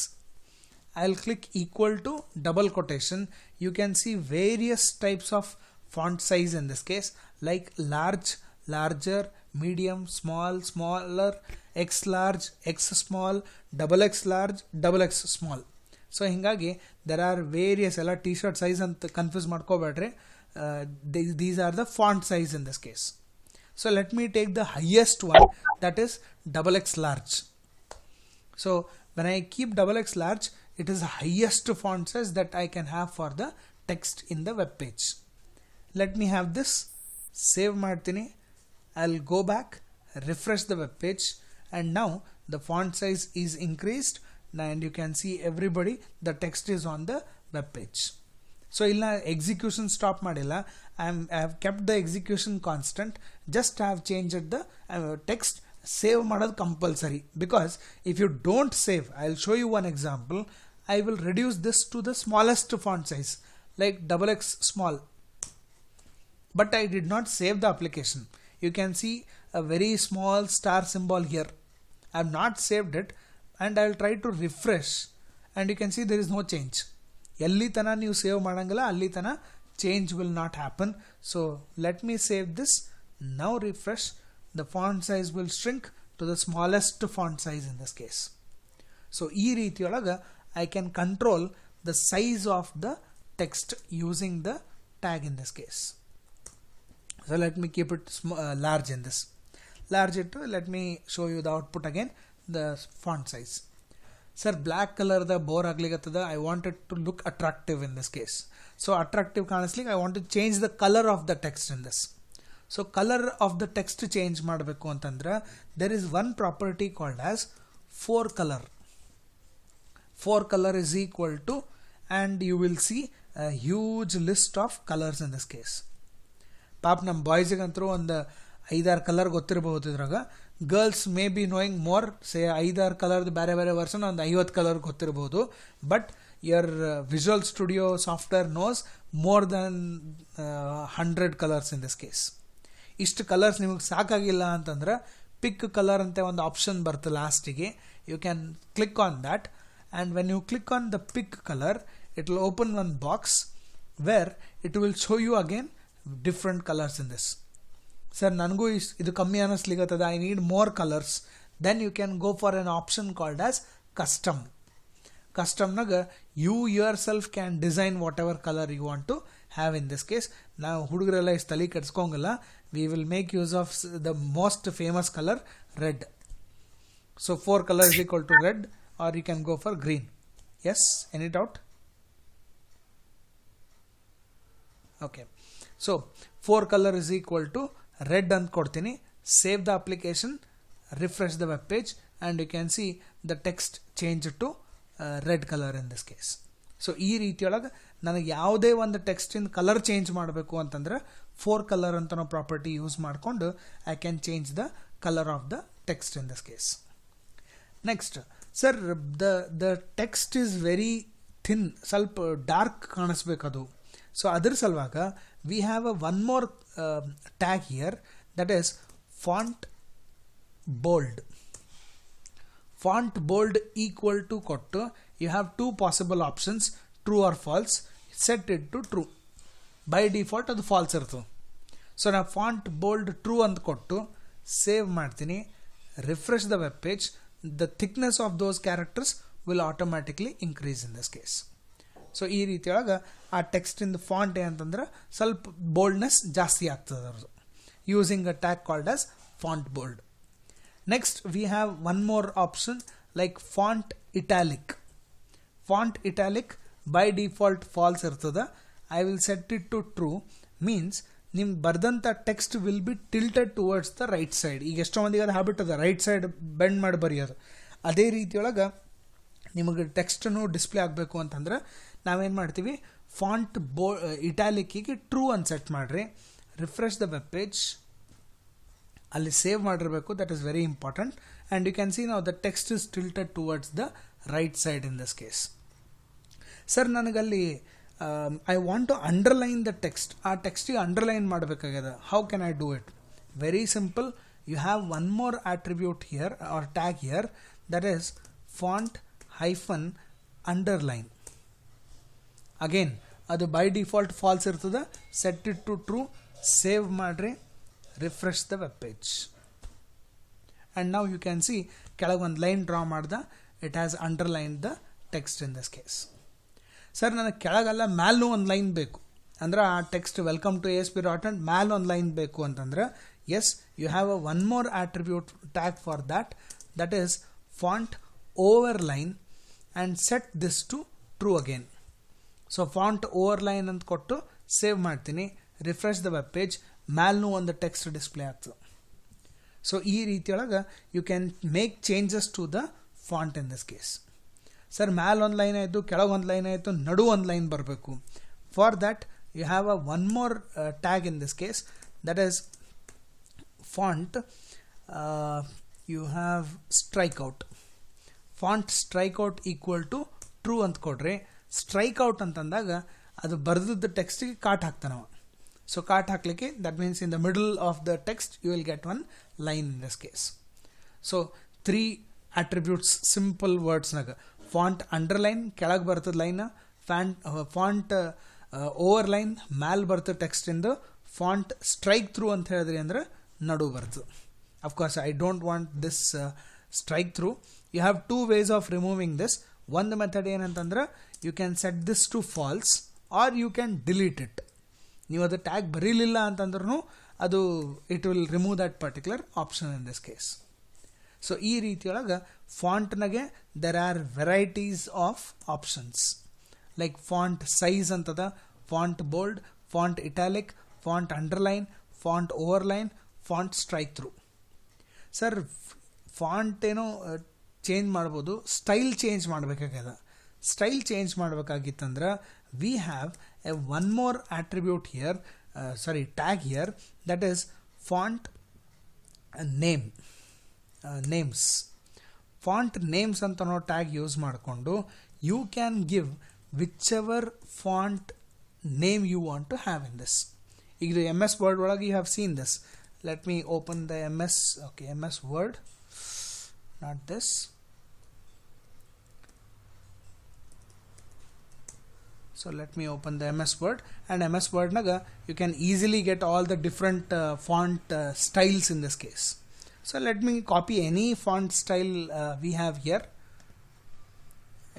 I will click equal to double quotation. You can see various types of font size in this case, like large, larger, medium, small, smaller, x large, x small, double x large, double x small. So hingagi there are various ಎಲ್ಲ t-shirt size ಅಂತ confuse ಮಾಡ್ಕೋಬೇಡ್ರಿ. These are the font size in this case. So let me take the highest one, that is double x large. So when I keep double x large, it is the highest font size that I can have for the text in the web page. Let me have this. Save ಮಾಡ್ತೀನಿ. I'll go back, refresh the web page, and now the font size is increased and you can see everybody the text is on the web page. So illa execution stop madilla. I have kept the execution constant, just have changed the text. Save madad compulsory, because if you don't save, I'll show you one example. I will reduce this to the smallest font size, like double x small, but I did not save the application. You can see a very small star symbol here. I have not saved it, and I will try to refresh, and you can see there is no change. Elli tana ನೀವು save ಮಾಡಂಗಿಲ್ಲ, ಅಲ್ಲಿ ತನ change will not happen. So let me save this. Now refresh. The font size will shrink to the smallest font size in this case. So ಈ ರೀತಿಯೊಳಗ I can control the size of the text using the tag in this case. So let me keep it large in this. Large it. Let me show you the output again. The font size. Sir, black color the bore agligata. I want it to look attractive in this case. So attractive ಕಾಣಿಸ್ಲಿಕ್ಕೆ I want to change the color of the text in this. So color of the text change ಮಾಡಬೇಕು ಅಂತಂದ್ರೆ there is one property called as forecolor. Forecolor is equal to, and you will see a huge list of colors in this case. ಪಾಪ ನಮ್ಮ ಬಾಯ್ಸಿಗಂತರೂ ಒಂದು 5-6 colour ಗೊತ್ತಿರಬಹುದು. ಇದ್ರಾಗ girls may be knowing more, say 5-6 ಕಲರ್ದು ಬೇರೆ ಬೇರೆ ವರ್ಷನ್ ಒಂದು 50 colour ಗೊತ್ತಿರಬಹುದು. But your Visual Studio software knows more than 100 colors in this case. ಇಷ್ಟು ಕಲರ್ಸ್ ನಿಮಗೆ ಸಾಕಾಗಿಲ್ಲ ಅಂತಂದ್ರೆ ಪಿಕ್ ಕಲರ್ ಅಂತ ಒಂದು ಆಪ್ಷನ್ ಬರುತ್ತೆ ಲಾಸ್ಟಿಗೆ. You can click on that, and when you click on the pick color, it will open one box where it will show you again different colors in this. Sir, ನನಗೂ ಇದು ಕಮ್ಮಿ ಅನ್ನಿಸ್ಲಿಕ್ಕತ್ತದ, I need more colors. Then you can go for an option called as custom. Customನಾಗ you yourself can design whatever color you want to have in this case. ನಾವು ಹುಡುಗರೆಲ್ಲ ಇಷ್ಟು ತಲೆ ಕೆಡ್ಸ್ಕೊಂಗಿಲ್ಲ. We will make use of the most famous color, red. So 4 color is equal to red, or you can go for green. Yes, any doubt? Okay, so 4 color is equal to red and ಕೊಡ್ತೀನಿ. Save the application, refresh the web page, and you can see the text change to red color in this case. So ಈ ರೀತಿಯೊಳಗೆ ನನಗೆ ಯಾವುದೇ ಒಂದು ಟೆಕ್ಸ್ಟಿನ colour change ಮಾಡಬೇಕು ಅಂತಂದ್ರೆ 4 colour ಅಂತ ನಾವು property use ಮಾಡಿಕೊಂಡು I can change the colour of the text in this case. Next sir the text is very thin, ಸ್ವಲ್ಪ ಡಾರ್ಕ್ ಕಾಣಿಸ್ಬೇಕದು. ಸೊ ಅದ್ರ ಸಲುವಾಗ we have one more tag here, that is font bold. Font bold equal to ಕೊಟ್ಟು you have two possible options, true or false. Set it to true. By default ಅದು false ಇರ್ತದೆ. So ನಾನು font bold true ಅಂತ ಕೊಟ್ಟು save ಮಾಡ್ತೀನಿ, refresh the web page. The thickness of those characters will automatically increase in this case. So ಈ ರೀತಿಯೊಳಗೆ ಆ ಟೆಕ್ಸ್ಟಿಂದ font ಏನಂತಂದ್ರೆ ಸ್ವಲ್ಪ ಬೋಲ್ಡ್ನೆಸ್ ಜಾಸ್ತಿ ಆಗ್ತದೆ ಅವ್ರದ್ದು, using a tag called as font bold. Next we have one more option like font italic. Font italic by default false ಇರ್ತದೆ. I will set it to true, means ನಿಮ್ಗೆ ಬರ್ದಂಥ text will be tilted towards the right side. ಈಗ ಎಷ್ಟೋ ಮಂದಿಗೆ ಅದು habit ಅದ right side bend ಮಾಡಿ ಬರೆಯೋದು. ಅದೇ ರೀತಿಯೊಳಗೆ ನಿಮಗೆ ಟೆಕ್ಸ್ಟನ್ನು ಡಿಸ್ಪ್ಲೇ ಆಗಬೇಕು ಅಂತಂದ್ರೆ ನಾವೇನು ಮಾಡ್ತೀವಿ, ಫಾಂಟ್ ಇಟ್ಯಾಲಿಕ್ಕಿಗೆ ಟ್ರೂ ಅಂತ ಸೆಟ್ ಮಾಡಿರಿ, ರಿಫ್ರೆಶ್ ದ ವೆಬ್ ಪೇಜ್. ಅಲ್ಲಿ ಸೇವ್ ಮಾಡಿರಬೇಕು, that is very important. And you can see ನಾವು the text is tilted towards the right side in this case. Sir ನನಗಲ್ಲಿ I want to underline the text. ಆ ಟೆಕ್ಸ್ಟಿಗೆ underline ಮಾಡಬೇಕಾಗ್ಯದ. How can I do it? Very simple. You have one more attribute here or tag here, that is font hyphen underline. Again ಅದು by default false ಇರ್ತದೆ. Set it to true, save ಮಾಡಿರಿ, refresh the web page. And ನಾವು you can see ಕೆಳಗೆ ಒಂದು line draw ಮಾಡ್ದ, it has underline the text in this case. Sir ನನಗೆ ಕೆಳಗೆಲ್ಲ ಮ್ಯಾಲೂ ಒಂದು ಲೈನ್ ಬೇಕು ಅಂದ್ರೆ ಆ ಟೆಕ್ಸ್ಟ್ ವೆಲ್ಕಮ್ ಟು ASP.NET ಮ್ಯಾಲ್ ಒಂದು ಲೈನ್ ಬೇಕು ಅಂತಂದ್ರೆ yes, you have a one more attribute tag for that, that is font overline and set this to true again. So font overline ಅಂತ ಕೊಟ್ಟು ಸೇವ್ ಮಾಡ್ತೀನಿ, ರಿಫ್ರೆಶ್ ದ ವೆಬ್ ಪೇಜ್. ಮ್ಯಾಲ್ನೂ ಒಂದು text display ಆಗ್ತದೆ. So ಈ ರೀತಿಯೊಳಗೆ you can make changes to the font in this case. Sir ಮ್ಯಾಲ್ ಒಂದು ಲೈನ್ ಆಯಿತು, ಕೆಳಗೆ ಒಂದು ಲೈನ್ ಆಯಿತು, ನಡು ಒಂದು ಲೈನ್ ಬರಬೇಕು. For that you have a one more tag in this case, that is font you have strikeout. Font strikeout equal to true ಅಂತ ಕೊಡ್ರಿ. ಸ್ಟ್ರೈಕ್ಔಟ್ ಅಂತಂದಾಗ ಅದು ಬರೆದದ್ದು ಟೆಕ್ಸ್ಟಿಗೆ ಕಾಟ್ ಹಾಕ್ತಾನವ. ಸೊ ಕಾಟ್ ಹಾಕ್ಲಿಕ್ಕೆ that means in the middle of the text you will get one line in this case. So 3 attributes simple ವರ್ಡ್ಸ್ನಾಗ. Font underline ಕೆಳಗೆ ಬರ್ತದೆ line, font ಓವರ್ಲೈನ್ ಮ್ಯಾಲ್ ಬರ್ತದೆ ಟೆಕ್ಸ್ಟಿಂದು, ಫಾಂಟ್ ಸ್ಟ್ರೈಕ್ ಥ್ರೂ ಅಂತ ಹೇಳಿದ್ರಿ ಅಂದ್ರೆ ನಡು ಬರ್ತದೆ. Of course I don't want this strike through. You have 2 ways of removing this. ಒಂದು ಮೆಥಡ್ ಏನಂತಂದ್ರೆ you can set this to false or you can delete it. ನೀವು ಅದು ಟ್ಯಾಗ್ ಬರೀಲಿಲ್ಲ ಅಂತಂದ್ರೂ ಅದು it will remove that particular option in this case. So ಈ ರೀತಿಯೊಳಗೆ ಫಾಂಟ್ನಾಗೆ there are varieties of options like font size ಅಂತದ, font bold, font italic, font underline, font overline, font strike through. Sir font ಏನೋ change ಮಾಡ್ಬೋದು, style change ಮಾಡಬೇಕಾಗ್ಯದ. Style change ಮಾಡಬೇಕಾಗಿತ್ತಂದ್ರೆ we have a one more attribute here, tag here, that is font names. Font names ಅಂತ ನಾವು tag use ಮಾಡಿಕೊಂಡು you can give whichever font name you want to have in this. ಈಗ MS Word ಒಳಗೆ you have seen this. Let me open the MS Word, not this. So let me open the MS Word, and MS Word naga you can easily get all the different font styles in this case. So let me copy any font style we have here.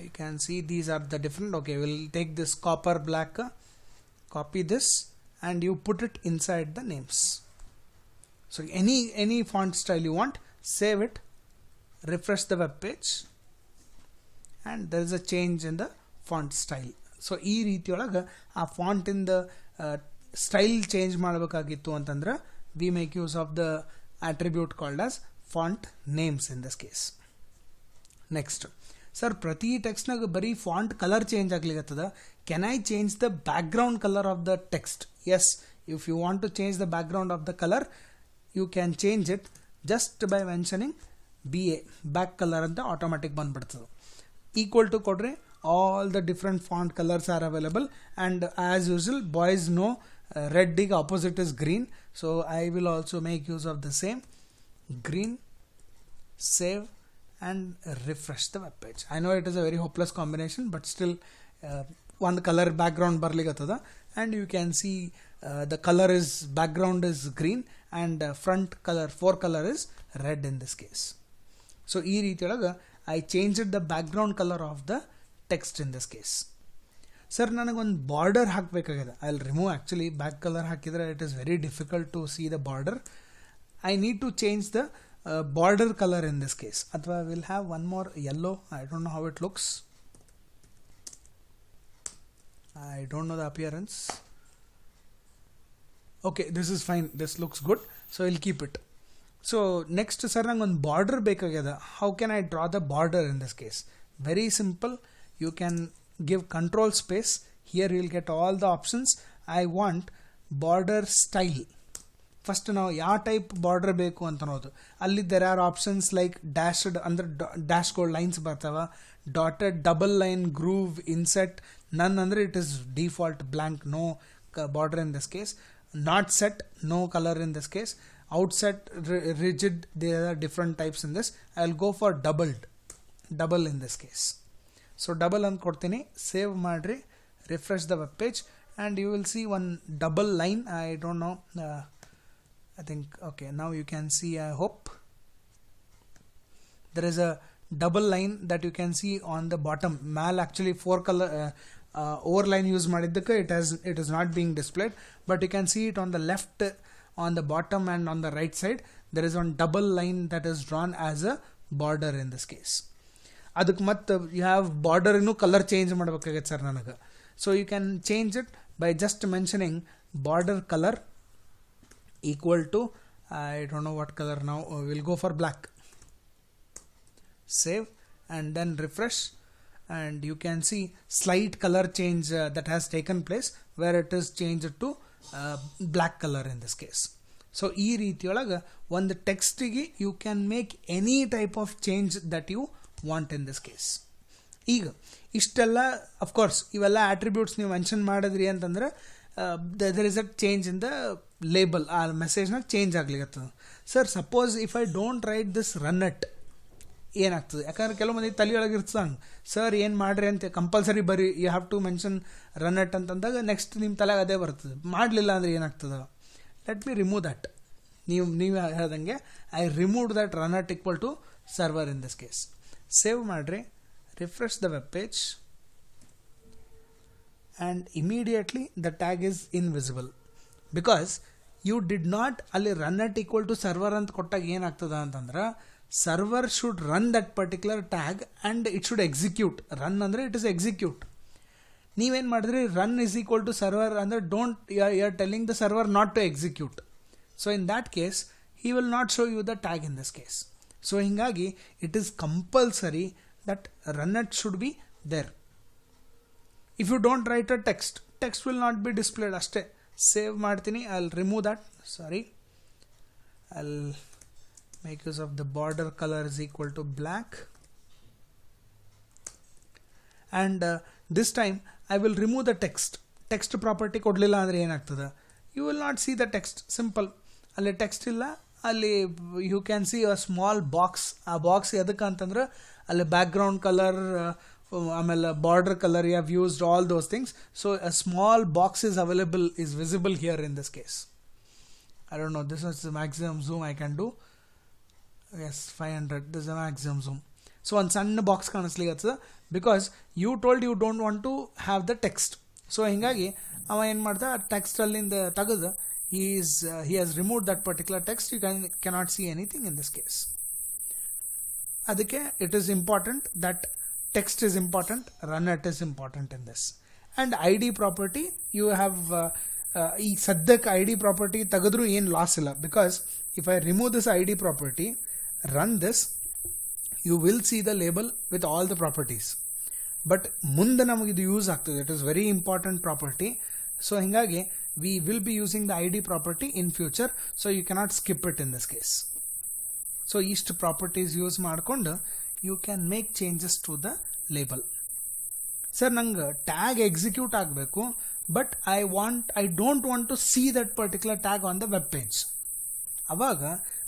You can see these are the different. Okay, we'll take this copper black, copy this, and you put it inside the names. So any font style you want, save it, refresh the web page, and there is a change in the font style. So ಈ ರೀತಿಯೊಳಗೆ ಆ ಫಾಂಟಿಂದ style change ಮಾಡಬೇಕಾಗಿತ್ತು ಅಂತಂದ್ರೆ we make use of the attribute called as font names in this case. Next sir ಪ್ರತಿ ಟೆಕ್ಸ್ಟ್ನಾಗ ಬರೀ font colour change ಆಗ್ಲಿಕ್ಕತ್ತದ. Can I change the background colour of the text? Yes, if you want to change the background of the colour you can change it just by mentioning BA back colour ಅಂತ automatic ಬಂದ್ಬಿಡ್ತದೆ. Equal to ಕೊಡ್ರಿ all the different font colors are available, and as usual boys know red ig opposite is green, so I will also make use of the same green. Save and refresh the web page. I know it is a very hopeless combination, but still one color background barligatada, and you can see the color is background is green and front color forecolor is red in this case. So ee reetiyolaga I changed the background color of the text in this case. Sir, ನನಗೊಂದು border ಹಾಕಬೇಕಾಗಿದೆ. I will remove actually back colour ಹಾಕಿದರೆ it is very difficult to see the border. I need to change the border colour in this case. ಅಥವಾ will have one more yellow. I don't know how it looks. I don't know the appearance. Okay, this is fine. This looks good. So I'll keep it. So next, sir, nanಗೊಂದು border ಬೇಕಾಗಿದೆ. How can I draw the border in this case? Very simple. You can give control space. Here you will get all the options. I want border style. First ನಾವು ಯಾವ type border ಬೇಕು ಅಂತ ಅನ್ನೋದು. ಅಲ್ಲಿ there are options like dashed ಅಂದ್ರೆ dash code lines ಬರ್ತಾವ, dotted, double line, groove, inset. None ಅಂದರೆ it is default blank, no border in this case. Not set, no colour in this case. Outset, rigid, there are different types in this. I will go for double in this case. So double ಅಂತ ಕೊಡ್ತೀನಿ. Save ಮಾಡ್ರಿ, refresh the web page, and you will see one double line. I don't know, I think, okay, now you can see, I hope. There is a double line that you can see on the bottom. Mal actually four color overline use ಮಾಡಿದ್ದಕ್ಕೆ it is not being displayed, but you can see it on the left, on the bottom and on the right side. There is one double line that is drawn as a border in this case. ಅದಕ್ಕೆ ಮತ್ತೆ you have border ಇನ್ನೂ colour change ಮಾಡಬೇಕಾಗತ್ತೆ sir ನನಗೆ. So you can change it by just mentioning border colour equal to, I don't know what colour, ನಾವು will go for black. Save and then refresh, and you can see slight color change that has taken place where it is changed to black color in this case. So ee reetiyolaga ಒಂದು ಟೆಕ್ಸ್ಟಿಗೆ you can make any type of change that you want in this case. ಈಗ ಇಷ್ಟೆಲ್ಲ of course ಇವೆಲ್ಲ attributes ನೀವು mention ಮಾಡಿದ್ರಿ ಅಂತಂದ್ರೆ there is a change in the label, ಆ ಮೆಸೇಜ್ನಾಗ change ಆಗ್ಲಿಕ್ಕೆ. Sir suppose if I don't write this run it ಏನಾಗ್ತದೆ? ಯಾಕಂದ್ರೆ ಕೆಲವು ಮಂದಿ ತಲೆಯೊಳಗೆ ಇರ್ತಂಗೆ, ಸರ್ ಏನು ಮಾಡ್ರಿ ಅಂತ ಕಂಪಲ್ಸರಿ ಬರೀ you have to mention run it ಅಂತಂದಾಗ ನೆಕ್ಸ್ಟ್ ನಿಮ್ಮ ತಲೆಗೆ ಅದೇ ಬರ್ತದೆ. ಮಾಡಲಿಲ್ಲ ಅಂದರೆ ಏನಾಗ್ತದೆ? Let me remove that. ನೀವು ಹೇಳ್ದಂಗೆ I remove that run it equal to server in this case. Save ಮಾಡಿರಿ, refresh the web page, and immediately the tag is invisible because you did not ಅಲ್ಲಿ run it equal to server ಅಂತ ಕೊಟ್ಟಾಗ ಏನಾಗ್ತದೆ ಅಂತಂದ್ರೆ server should run that particular tag and it should execute. Run ಅಂದರೆ it is execute. ನೀವೇನು ಮಾಡಿದ್ರಿ, run is equal to server ಅಂದರೆ don't, you are telling the server not to execute. So in that case he will not show you the tag in this case. So ಹೀಗಾಗಿ it is compulsory that run it should be there. If you don't write a text will not be displayed ಅಷ್ಟೇ. Save ಮಾಡ್ತೀನಿ, I will remove that. Sorry, I will make use of the border color is equal to black, and this time I will remove the text property kodlilla andre enaagtade, you will not see the text. Simple, alli text illa, alli you can see a small box. ಆ box ಎದಕ್ಕೆ ಅಂತಂದ್ರೆ ಅಲ್ಲಿ background color ಆಮೇಲೆ border color you have used all those things, so a small box is available, is visible here in this case. I don't know, this is the maximum zoom I can do. Yes, 500, this is the maximum zoom. So one ಸಣ್ಣ box ಕಾಣಿಸ್ಲಿಕ್ಕೆ because you told you don't want to have the text. So ಹೀಗಾಗಿ ಅವ ಏನು ಮಾಡ್ದ, text ಅಲ್ಲಿಂದ ತೆಗೆದು he has removed that particular text. You cannot see anything in this case. ಅದಕ್ಕೆ it is important that text is important, run it is important in this. And ID property you have ಈ ಸದ್ಯಕ್ಕೆ ID property ತೆಗೆದ್ರೂ ಏನು loss ಇಲ್ಲ, because if I remove this ID property, run this, you will see the label with all the properties. But ಮುಂದೆ ನಮಗೆ ಇದು use ಆಗ್ತದೆ. It is very important property. So ಹೀಗಾಗಿ we will be using the ID property in future, so you cannot skip it in this case. So ಇಷ್ಟು properties use ಮಾಡಿಕೊಂಡು you can make changes to the label. Sir ನಂಗೆ tag execute ಆಗಬೇಕು, but I don't want to see that particular tag on the web page. ಅವಾಗ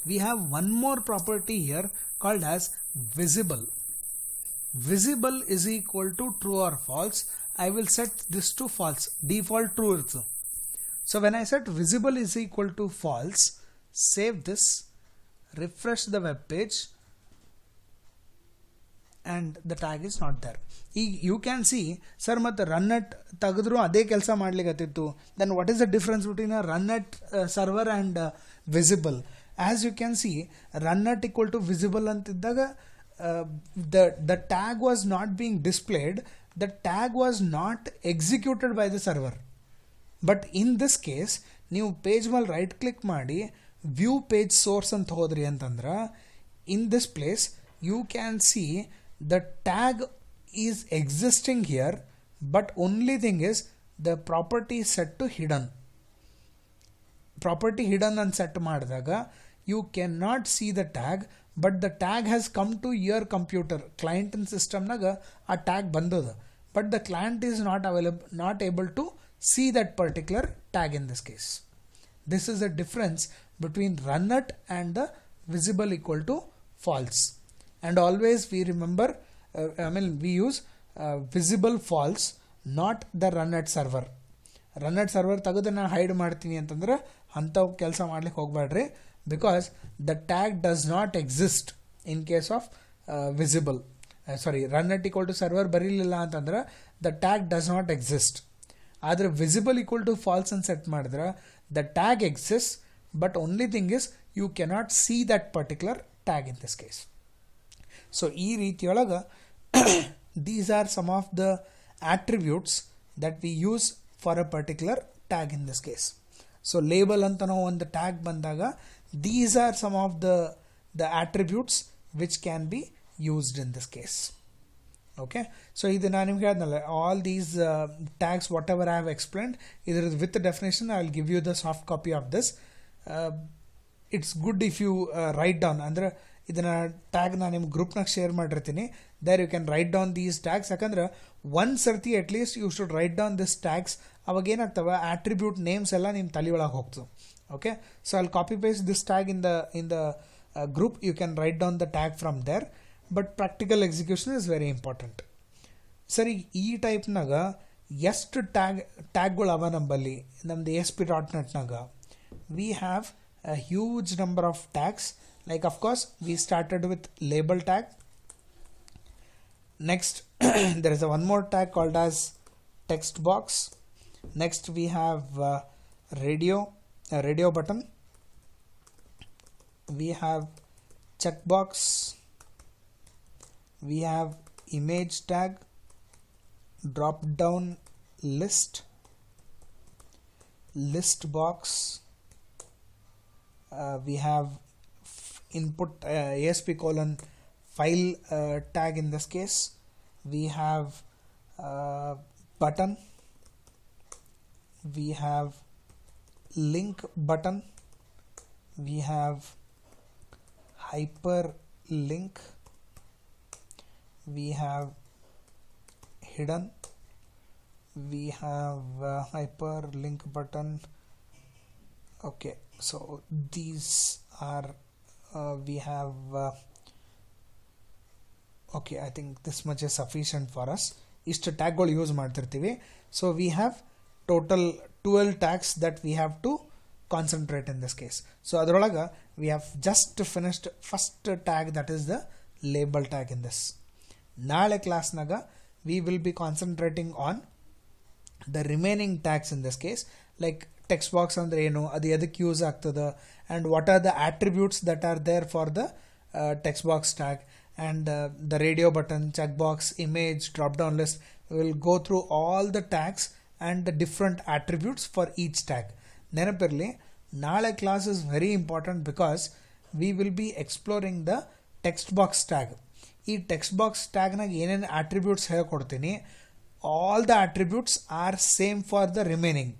we have one more property here called as visible. Visible is equal to true or false. I will set this to false. Default true irthu. So when I set visible is equal to false, save this, refresh the web page, and the tag is not there. You can see, sir, ಮತ್ತೆ run at ತೆಗೆದ್ರು ಅದೇ ಕೆಲಸ ಮಾಡ್ಲಿಕ್ಕತ್ತಿತ್ತು. Then what is the difference between a run at server and visible? As you can see, run at equal to visible ಅಂತಿದ್ದಾಗ the tag was not being displayed, the tag was not executed by the server. But in this case ನೀವು page ಮೇಲೆ right click ಮಾಡಿ view page source ಅಂತ ಹೋದ್ರಿ ಅಂತಂದ್ರೆ in this place you can see the tag is existing here, but only thing is the property is set to hidden. Property hidden and set ಮಾಡಿದಾಗ you cannot see the tag, but the tag has come to your computer. Client and system naga a tag bandada, but the client is not able to see that particular tag in this case. This is the difference between run at and the visible equal to false. And always we remember, we use visible false, not the run at server. Run at server ತಗದನ್ನ hide ಮಾಡ್ತೀನಿ ಅಂತಂದ್ರೆ ಅಂಥವು ಕೆಲಸ ಮಾಡ್ಲಿಕ್ಕೆ ಹೋಗ್ಬೇಡ್ರಿ, because the tag does not exist in case of visible. Run at equal to server ಬರೀಲಿಲ್ಲ ಅಂತಂದ್ರೆ the tag does not exist. ಆದರೆ visible equal to false ಅಂತ ಸೆಟ್ ಮಾಡಿದ್ರೆ the tag exists, but only thing is you cannot see that particular tag in this case. So ಈ ರೀತಿಯೊಳಗೆ these are some of the attributes that we use for a particular tag in this case. So label ಅಂತ ನಾವು ಒಂದು tag ಬಂದಾಗ these are some of the attributes which can be used in this case. Okay, so ಇದು ನಾನು ನಿಮ್ಗೆ ಹೇಳಿದ್ನಲ್ಲ, all these tags whatever I have explained, either with the definition I will give you the soft copy of this. It's good if you write down, ಅಂದ್ರೆ ಇದನ್ನ tag ನಾನು ನಿಮ್ಮ ಗ್ರೂಪ್ನಾಗ share ಮಾಡಿರ್ತೀನಿ, there you can write down these tags. ಯಾಕಂದ್ರೆ ಒಂದು ಸರ್ತಿ at least you should write down this tags. ಅವಾಗ ಏನಾಗ್ತವೆ, ಆಟ್ರಿಬ್ಯೂಟ್ ನೇಮ್ಸ್ ಎಲ್ಲ ನಿಮ್ಮ ತಲೆ ಒಳಗೆ ಹೋಗ್ತವೆ. ಓಕೆ, ಸೊ ಅಲ್ಲಿ copy paste this tag in the group, you can write down the tag from there, but practical execution is very important. ಸರಿ, ಈ ಟೈಪ್ನಾಗ ಎಷ್ಟು ಟ್ಯಾಗ್ಗಳು ಅವ ನಂಬಲ್ಲಿ ನಮ್ದು ASP.NETನಾಗ? We have a huge number of tags. Like, of course, we started with label tag. Next there is one more tag called as text box. Next we have radio button. We have checkbox. We have image tag, drop down list box. We have input ASP : file tag in this case. We have button. We have link button. We have hyperlink. We have hidden. We have hyperlink button. Okay, so these are we have okay, I think this much is sufficient for us. ಇಷ್ಟು ಟ್ಯಾಗ್ಗಳು use ಮಾಡ್ತಿರ್ತೀವಿ. So we have total 12 tags that we have to concentrate in this case. So ಅದರೊಳಗೆ we have just finished first tag, that is the label tag in this. ನಾಳೆ ಕ್ಲಾಸ್ನಾಗ we will be concentrating on the remaining tags in this case, like text box ಅಂದ್ರೆ ಏನು, ಅದು ಎದಕ್ಕೆ use ಆಗ್ತದೆ, and what are the attributes that are there for the text box tag, and the radio button, checkbox, image, drop down list. We will go through all the tags and the different attributes for each tag. Nenapirli, naale class is very important because we will be exploring the text box tag. Ee text box tag nag enen attributes ಹೇಳಿಕೊಡ್ತೀನಿ, all the attributes are same for the remaining.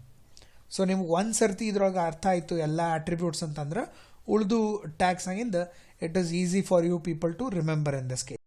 So ನಿಮ್ಗೆ ಒಂದು ಸರ್ತಿ ಇದ್ರೊಳಗೆ ಅರ್ಥ ಆಯಿತು ಎಲ್ಲ attributes ಅಂತಂದ್ರೆ ಉಳಿದು ಟ್ಯಾಗ್ಸ್ನಾಗಿಂದ it is easy for you people to remember in this case.